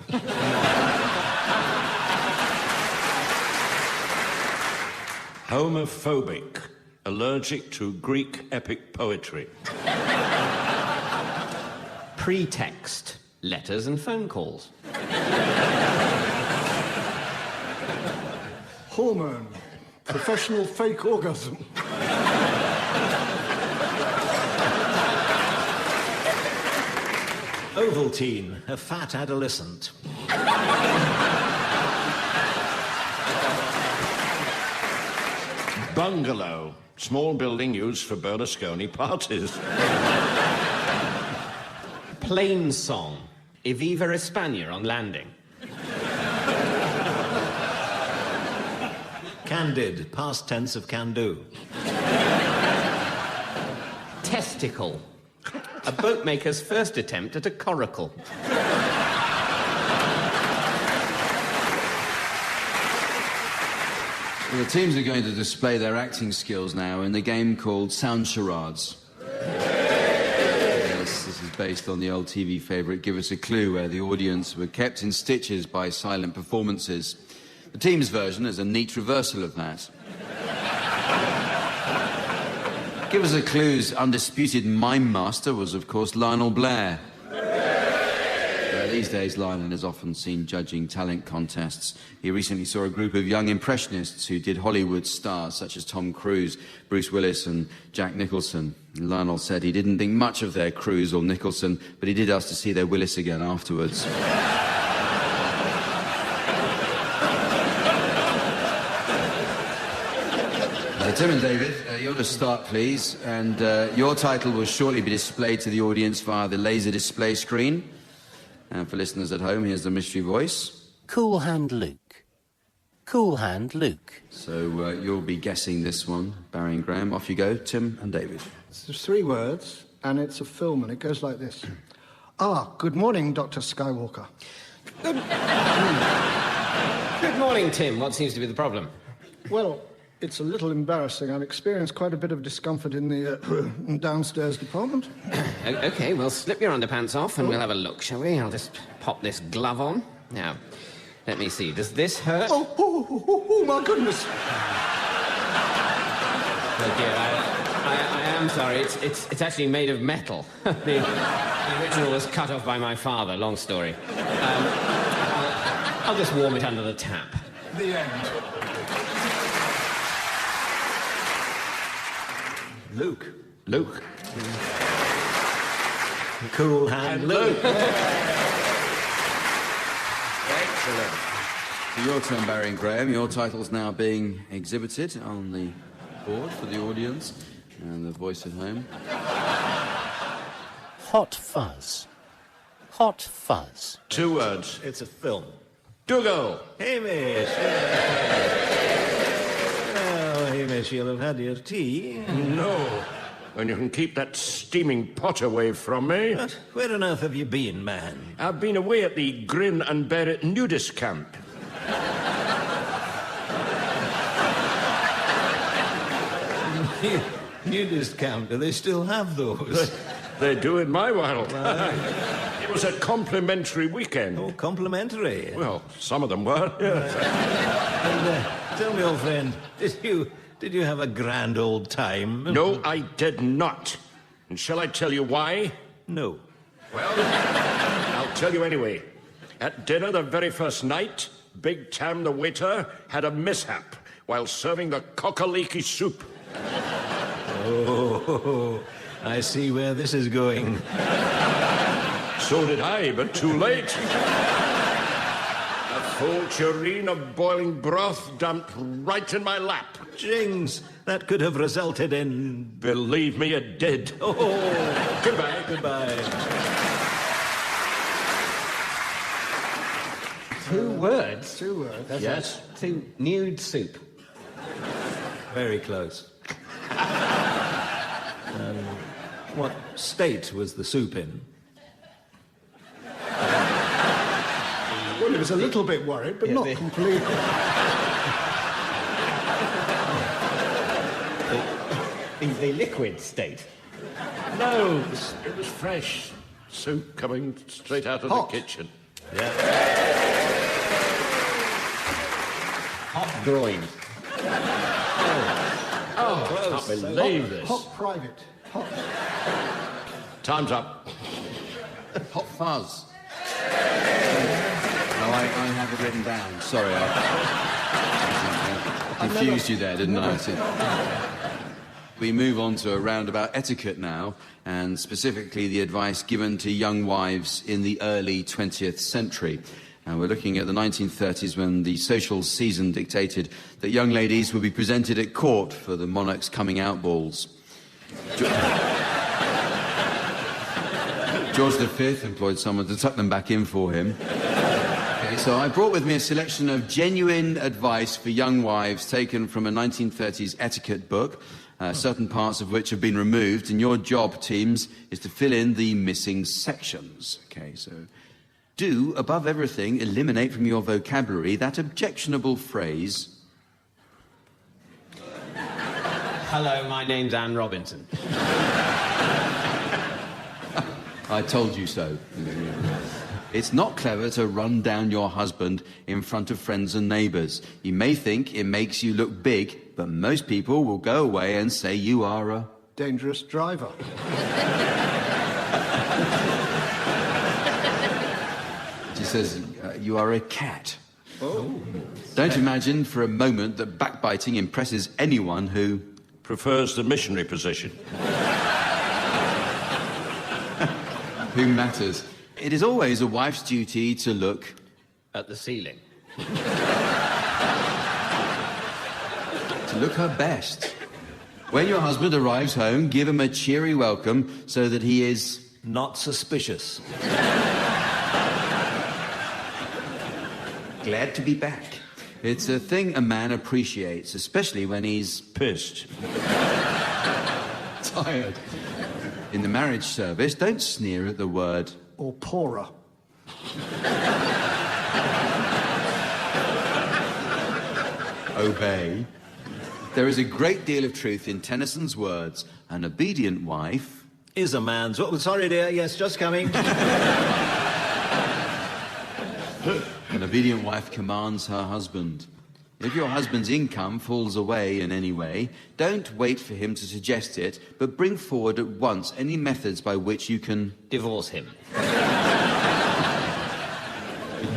Homophobic, allergic to Greek epic poetry. Pretext, letters and phone calls. Hormone, professional fake orgasm. Ovaltine, a fat adolescent. Bungalow, small building used for Berlusconi parties. Plain song, Eviva España on landing. Candid, past tense of can do. Testicle, a boatmaker's first attempt at a coracle. Well, the teams are going to display their acting skills now in the game called Sound Charades. Yes, this is based on the old TV favourite Give Us a Clue, where the audience were kept in stitches by silent performances. The team's version is a neat reversal of that. Give Us a Clue's undisputed mime master was, of course, Lionel Blair. These days, Lionel is often seen judging talent contests. He recently saw a group of young impressionists who did Hollywood stars such as Tom Cruise, Bruce Willis and Jack Nicholson. Lionel said he didn't think much of their Cruise or Nicholson, but he did ask to see their Willis again afterwards. Tim and David, you're to start, please, and your title will shortly be displayed to the audience via the laser display screen. And for listeners at home, here's the mystery voice. Cool Hand Luke. Cool Hand Luke. So you'll be guessing this one, Barry and Graham. Off you go, Tim and David. There's 3 words, and it's a film, and it goes like this. Good morning, Dr. Skywalker. Good morning, Tim. What seems to be the problem? Well, it's a little embarrassing. I've experienced quite a bit of discomfort in the downstairs department. OK, well, slip your underpants off and we'll have a look, shall we? I'll just pop this glove on. Now, let me see. Does this hurt? Oh, my goodness. Oh, dear, I am sorry. It's actually made of metal. The original was cut off by my father. Long story. I'll just warm it under the tap. The end. Luke. Cool Hand Luke. Excellent. Your turn, Barry and Graham. Your title's now being exhibited on the board for the audience. And the voice at home? Hot fuzz. Hot fuzz. 2 words. It's a film. Dougal. Hamish. Oh, Hamish, you'll have had your tea. No. And you can keep that steaming pot away from me. But where on earth have you been, man? I've been away at the Grin and Bear It nudist camp. Nudist camp, do they still have those? They do in my world. It was a complimentary weekend. Oh, complimentary? Well, some of them were. And tell me, old friend, did you have a grand old time? No, I did not. And shall I tell you why? No. Well, I'll tell you anyway. At dinner the very first night, Big Tam the waiter had a mishap while serving the cock-a-leaky soup. Oh, I see where this is going. So did I, but too late. A full tureen of boiling broth dumped right in my lap. Jings, that could have resulted in... Believe me, it did. Oh, Goodbye. Goodbye. 2 words? 2 words. That's Yes. right. To nude soup. Very close. What state was the soup in? Well, he was a little bit worried, but not completely. The liquid state. No, it was fresh. Soup coming straight out of Hot. the kitchen. Hot groin. Oh, I can't believe this. Hot private. Hot. Time's up. Hot fuzz. No, I have it written down. Sorry, I confused you there, didn't I? We move on to a round about etiquette now, and specifically the advice given to young wives in the early 20th century. And we're looking at the 1930s when the social season dictated that young ladies would be presented at court for the monarch's coming out balls. George V employed someone to tuck them back in for him. Okay, so I brought with me a selection of genuine advice for young wives taken from a 1930s etiquette book, certain parts of which have been removed, and your job, teams, is to fill in the missing sections. Okay, so do, above everything, eliminate from your vocabulary that objectionable phrase, Hello, my name's Anne Robinson. I told you so. It's not clever to run down your husband in front of friends and neighbours. You may think it makes you look big, but most people will go away and say you are a... dangerous driver. She says you are a cat. Oh. Don't imagine for a moment that backbiting impresses anyone who... prefers the missionary position. who matters. It is always a wife's duty to look... at the ceiling. to look her best. When your husband arrives home, give him a cheery welcome so that he is... not suspicious. glad to be back. It's a thing a man appreciates, especially when he's... pissed. tired. In the marriage service, don't sneer at the word... or poorer. obey. There is a great deal of truth in Tennyson's words. An obedient wife... is a man's... oh, sorry, dear. Yes, just coming. An obedient wife commands her husband. If your husband's income falls away in any way, don't wait for him to suggest it, but bring forward at once any methods by which you can... divorce him.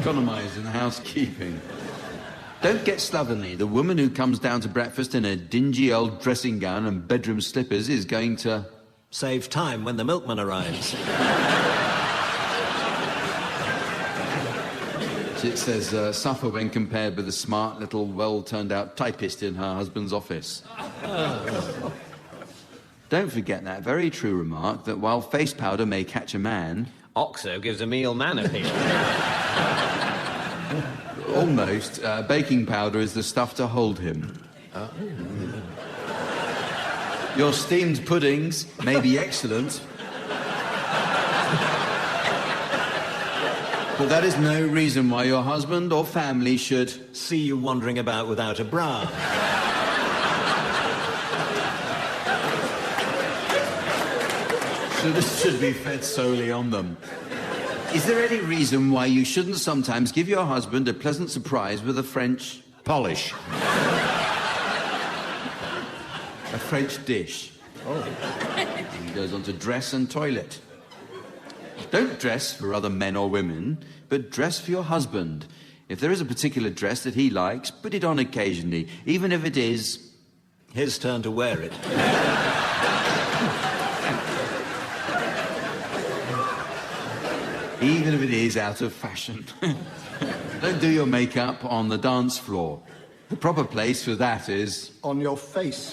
economise in housekeeping. Don't get slovenly. The woman who comes down to breakfast in a dingy old dressing gown and bedroom slippers is going to... save time when the milkman arrives. It says, suffer when compared with the smart little well-turned-out typist in her husband's office. Don't forget that very true remark that while face powder may catch a man... Oxo gives a meal man appeal. Almost. Baking powder is the stuff to hold him. Your steamed puddings may be excellent, but that is no reason why your husband or family should see you wandering about without a bra. So this should be fed solely on them. Is there any reason why you shouldn't sometimes give your husband a pleasant surprise with a French polish? A French dish. Oh. He goes on to dress and toilet. Don't dress for other men or women, but dress for your husband. If there is a particular dress that he likes, put it on occasionally, even if it is his turn to wear it. Even if it is out of fashion. Don't do your makeup on the dance floor. The proper place for that is... on your face.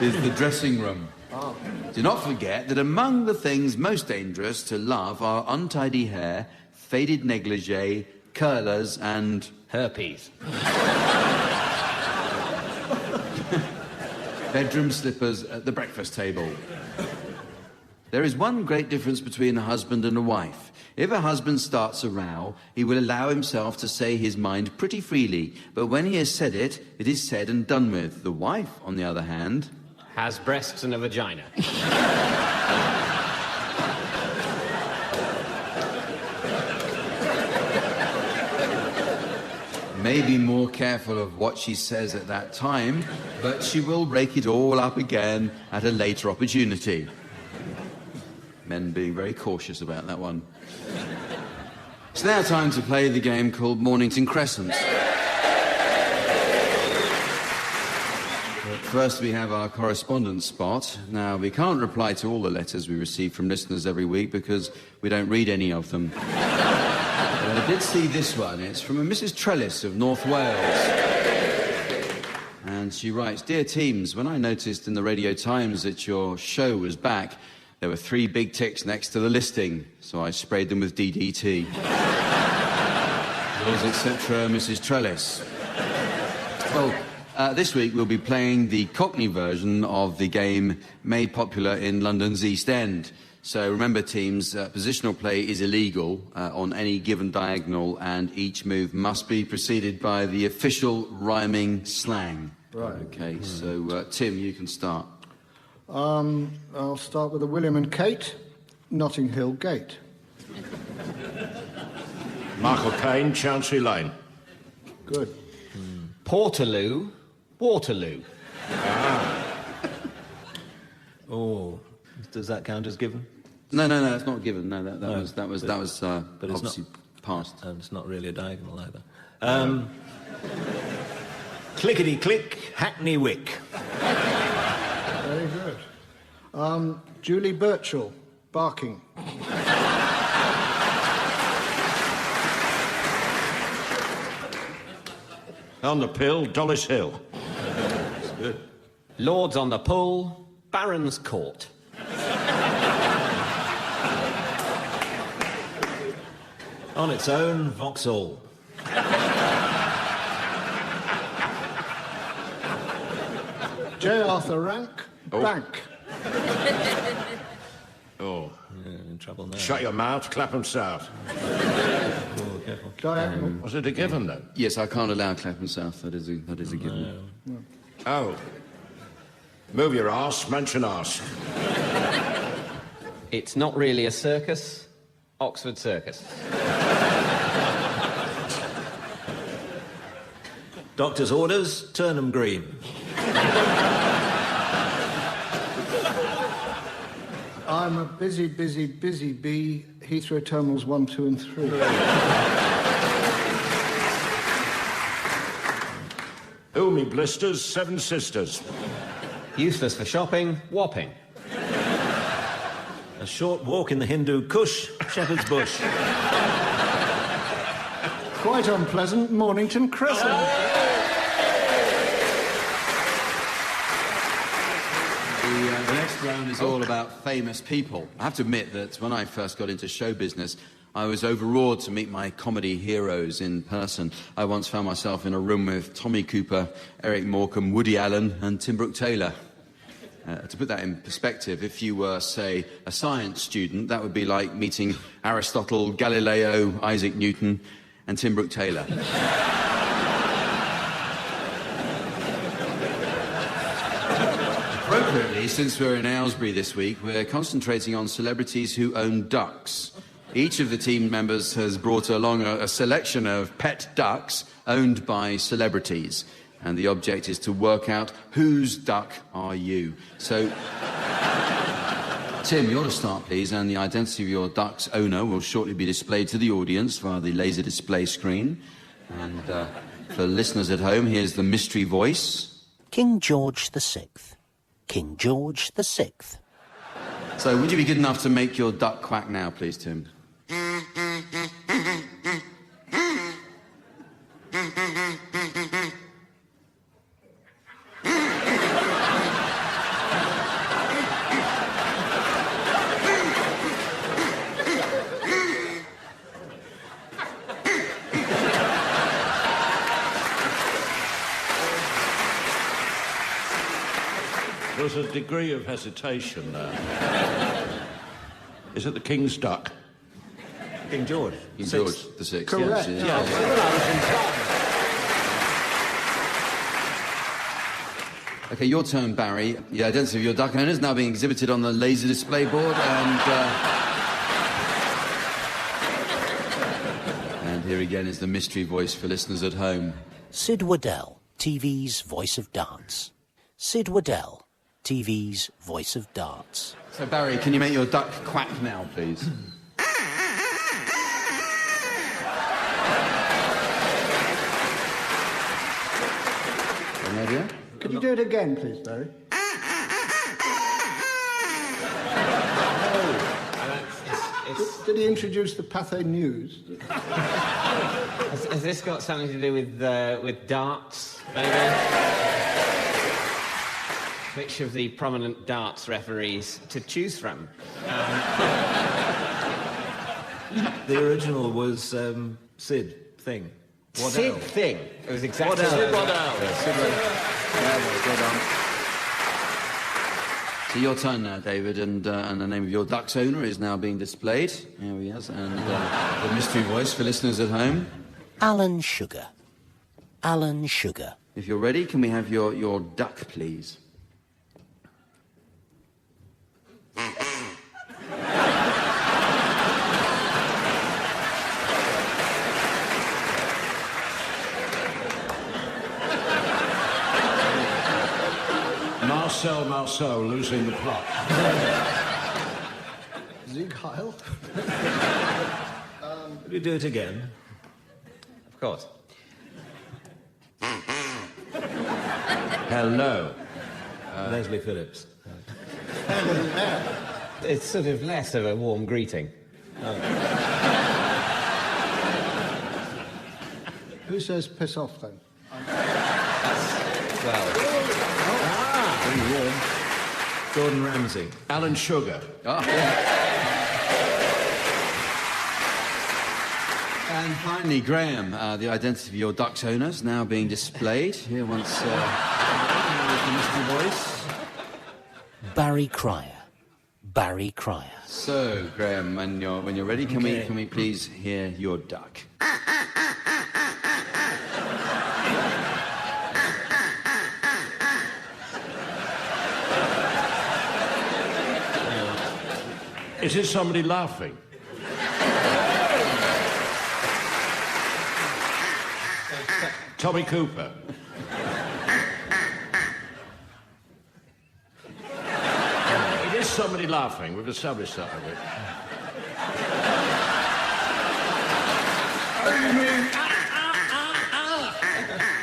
Is the dressing room. Oh. Do not forget that among the things most dangerous to love are untidy hair, faded negligee, curlers, and... herpes. Bedroom slippers at the breakfast table. There is one great difference between a husband and a wife. If a husband starts a row, he will allow himself to say his mind pretty freely, but when he has said it, it is said and done with. The wife, on the other hand... has breasts and a vagina. May be more careful of what she says at that time, but she will rake it all up again at a later opportunity. Men being very cautious about that one. It's now time to play the game called Mornington Crescent. First, we have our correspondence spot. Now, we can't reply to all the letters we receive from listeners every week because we don't read any of them. But I did see this one. It's from a Mrs. Trellis of North Wales. And she writes, "Dear teams, when I noticed in the Radio Times that your show was back, there were 3 big ticks next to the listing, so I sprayed them with DDT. Yours, etc., Mrs. Trellis." Well, this week we'll be playing the Cockney version of the game made popular in London's East End. So remember, teams, positional play is illegal on any given diagonal, and each move must be preceded by the official rhyming slang. Right. Okay, so Tim, you can start. I'll start with a William and Kate, Notting Hill Gate. Michael Caine, Chancery Lane. Good. Portaloo, Waterloo. Oh, does that count as given? No, it's not given. No, that was but obviously past. And it's not really a diagonal either. Clickety-click, Hackney Wick. Very good. Julie Birchall, Barking. On the Pill, Dollis Hill. That's good. Lords on the Pull, Baron's Court. On its own, Vauxhall. J. Arthur Rank, Bank. Oh. Yeah, in trouble now. Shut your mouth, Clapham South. Oh, careful. Diagonal. Was it a given, though? Yes, I can't allow Clapham South. That is a given. No. Oh. Move your arse, mention arse. It's not really a circus, Oxford Circus. Doctor's orders, Turnham Green. I'm a busy bee, Heathrow Terminals 1, 2 and 3. Oomy Blisters, Seven Sisters. Useless for shopping, Wapping. A short walk in the Hindu Kush, Shepherd's Bush. Quite unpleasant, Mornington Crescent. The next round is all about famous people. I have to admit that when I first got into show business, I was overawed to meet my comedy heroes in person. I once found myself in a room with Tommy Cooper, Eric Morecambe, Woody Allen and Tim Brooke-Taylor. To put that in perspective, if you were, say, a science student, that would be like meeting Aristotle, Galileo, Isaac Newton and Tim Brooke-Taylor. Appropriately, since we're in Aylesbury this week, we're concentrating on celebrities who own ducks. Each of the team members has brought along a selection of pet ducks owned by celebrities. And the object is to work out whose duck are you. So, Tim, you're to start, please, and the identity of your duck's owner will shortly be displayed to the audience via the laser display screen. And for listeners at home, here's the mystery voice. King George VI. King George VI. So, would you be good enough to make your duck quack now, please, Tim? There's a degree of hesitation there. Is it the King's duck? King George. King George the Sixth. Correct. Yes. Okay, your turn, Barry. The identity of your duck owner is now being exhibited on the laser display board, and here again is the mystery voice for listeners at home. Sid Waddell, TV's voice of dance. Sid Waddell, TV's voice of darts. So, Barry, can you make your duck quack now, please? Any idea? Could you do it again, please, Barry? Did he introduce the Pathé News? Has this got something to do with darts, maybe? Which of the prominent darts referees to choose from? The original was Sid Thing. Waddell. Sid Thing. It was exactly Waddell. Sid Waddell. Yeah, Sid Waddell. So your turn now, David, and the name of your duck's owner is now being displayed. Here he is, and the mystery voice for listeners at home. Alan Sugar. Alan Sugar. If you're ready, can we have your duck, please? Marcel losing the plot. Sieg Heil? Will you do it again? Of course. Hello. Leslie Phillips. It's sort of less of a warm greeting. Who says piss off, then? Well, Very warm. Gordon Ramsay. Alan Sugar. And finally, Graham, the identity of your duck's owner is now being displayed. Here once the mystery voice. Barry Cryer. Barry Cryer. So, Graham, when you're ready, can we please hear your duck? Is it somebody laughing? Tommy Cooper. It is somebody laughing. We've established that, have we? Oh, you mean...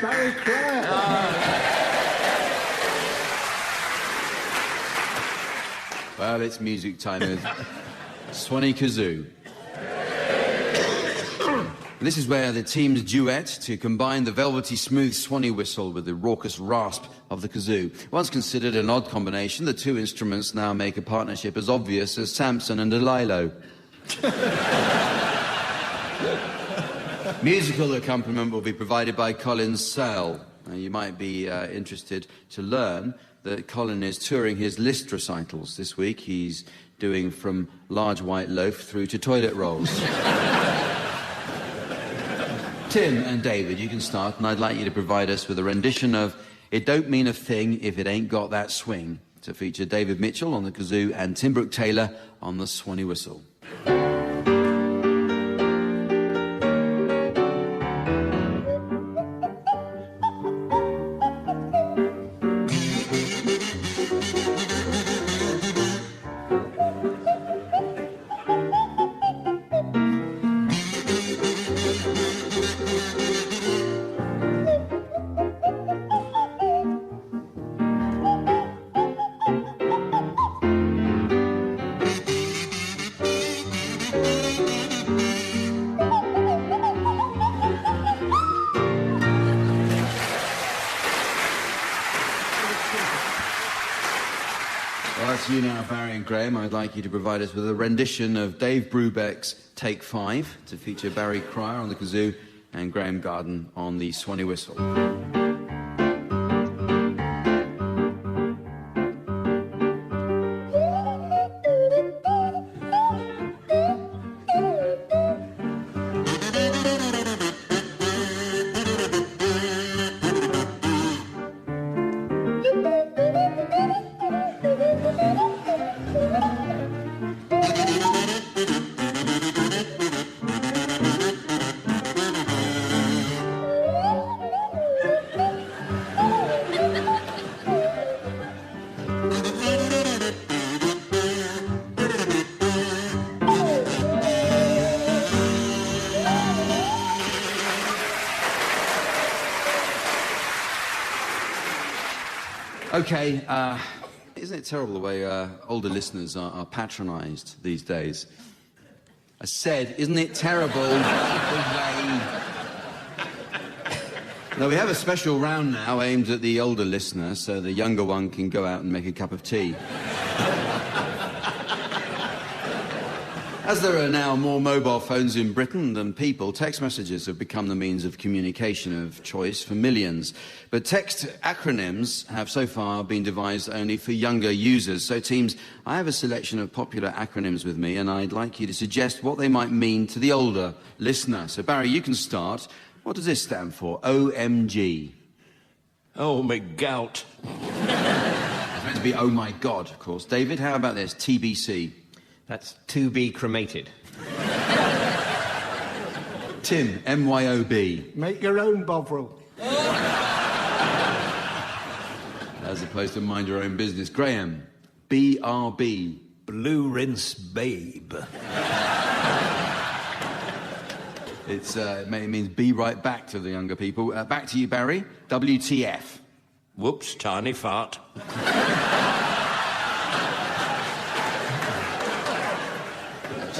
Barry Cryer. Well, it's music time with Swanee Kazoo. This is where the teams duet to combine the velvety smooth swanny whistle with the raucous rasp of the kazoo. Once considered an odd combination, the two instruments now make a partnership as obvious as Samson and Delilah. Musical accompaniment will be provided by Colin Sell. Now, you might be interested to learn that Colin is touring his Liszt recitals this week. He's doing From Large White Loaf through to Toilet Rolls. Tim and David, you can start, and I'd like you to provide us with a rendition of It Don't Mean a Thing If It Ain't Got That Swing, to feature David Mitchell on the kazoo and Tim Brooke-Taylor on the swanny whistle. You now, Barry and Graham, I'd like you to provide us with a rendition of Dave Brubeck's Take 5 to feature Barry Cryer on the kazoo and Graham Garden on the swanny whistle. Okay, isn't it terrible the way older listeners are patronised these days? I said, isn't it terrible the way... Now, we have a special round now aimed at the older listener, so the younger one can go out and make a cup of tea. As there are now more mobile phones in Britain than people, text messages have become the means of communication of choice for millions. But text acronyms have so far been devised only for younger users. So, teams, I have a selection of popular acronyms with me, and I'd like you to suggest what they might mean to the older listener. So, Barry, you can start. What does this stand for? OMG. Oh, my gout. It's meant to be oh my God, of course. David, how about this? TBC. That's to be cremated. Tim, MYOB. Make your own Bovril. As opposed to mind your own business. Graham, BRB. Blue Rinse Babe. It means be right back to the younger people. Back to you, Barry. WTF. Whoops, tiny fart.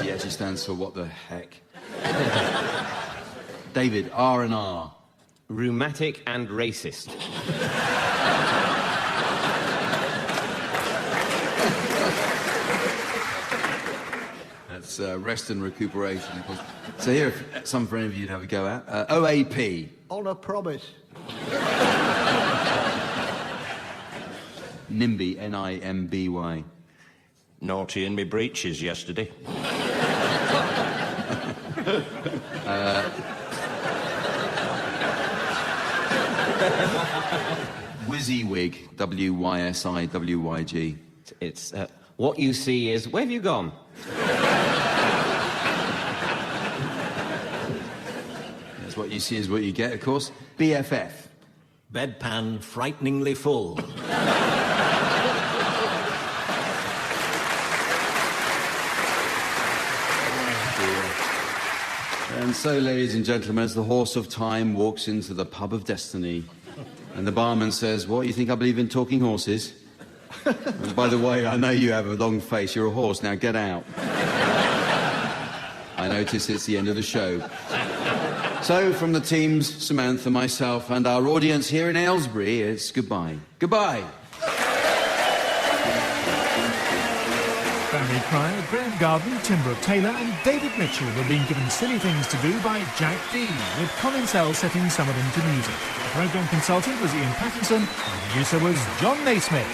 She actually stands for what the heck. David, R&R. Rheumatic and racist. That's rest and recuperation, of course. So here, some for any of you to have a go at. OAP. On a promise. NIMBY, NIMBY. Naughty in me breeches yesterday. WYSIWYG, WYSIWYG. It's what you see is, where have you gone? That's what you see is what you get, of course. BFF. Bedpan frighteningly full. And so, ladies and gentlemen, as the horse of time walks into the pub of destiny, and the barman says, "What, you think I believe in talking horses?" And by the way, I know you have a long face. You're a horse. Now get out. I notice it's the end of the show. So, from the teams, Samantha, myself, and our audience here in Aylesbury, it's goodbye. Goodbye. Barry Cryer, Graham Garden, Tim Brooke-Taylor and David Mitchell were being given silly things to do by Jack Dee, with Colin Sell setting some of them to music. The programme consultant was Ian Pattinson, and the producer was John Naismith.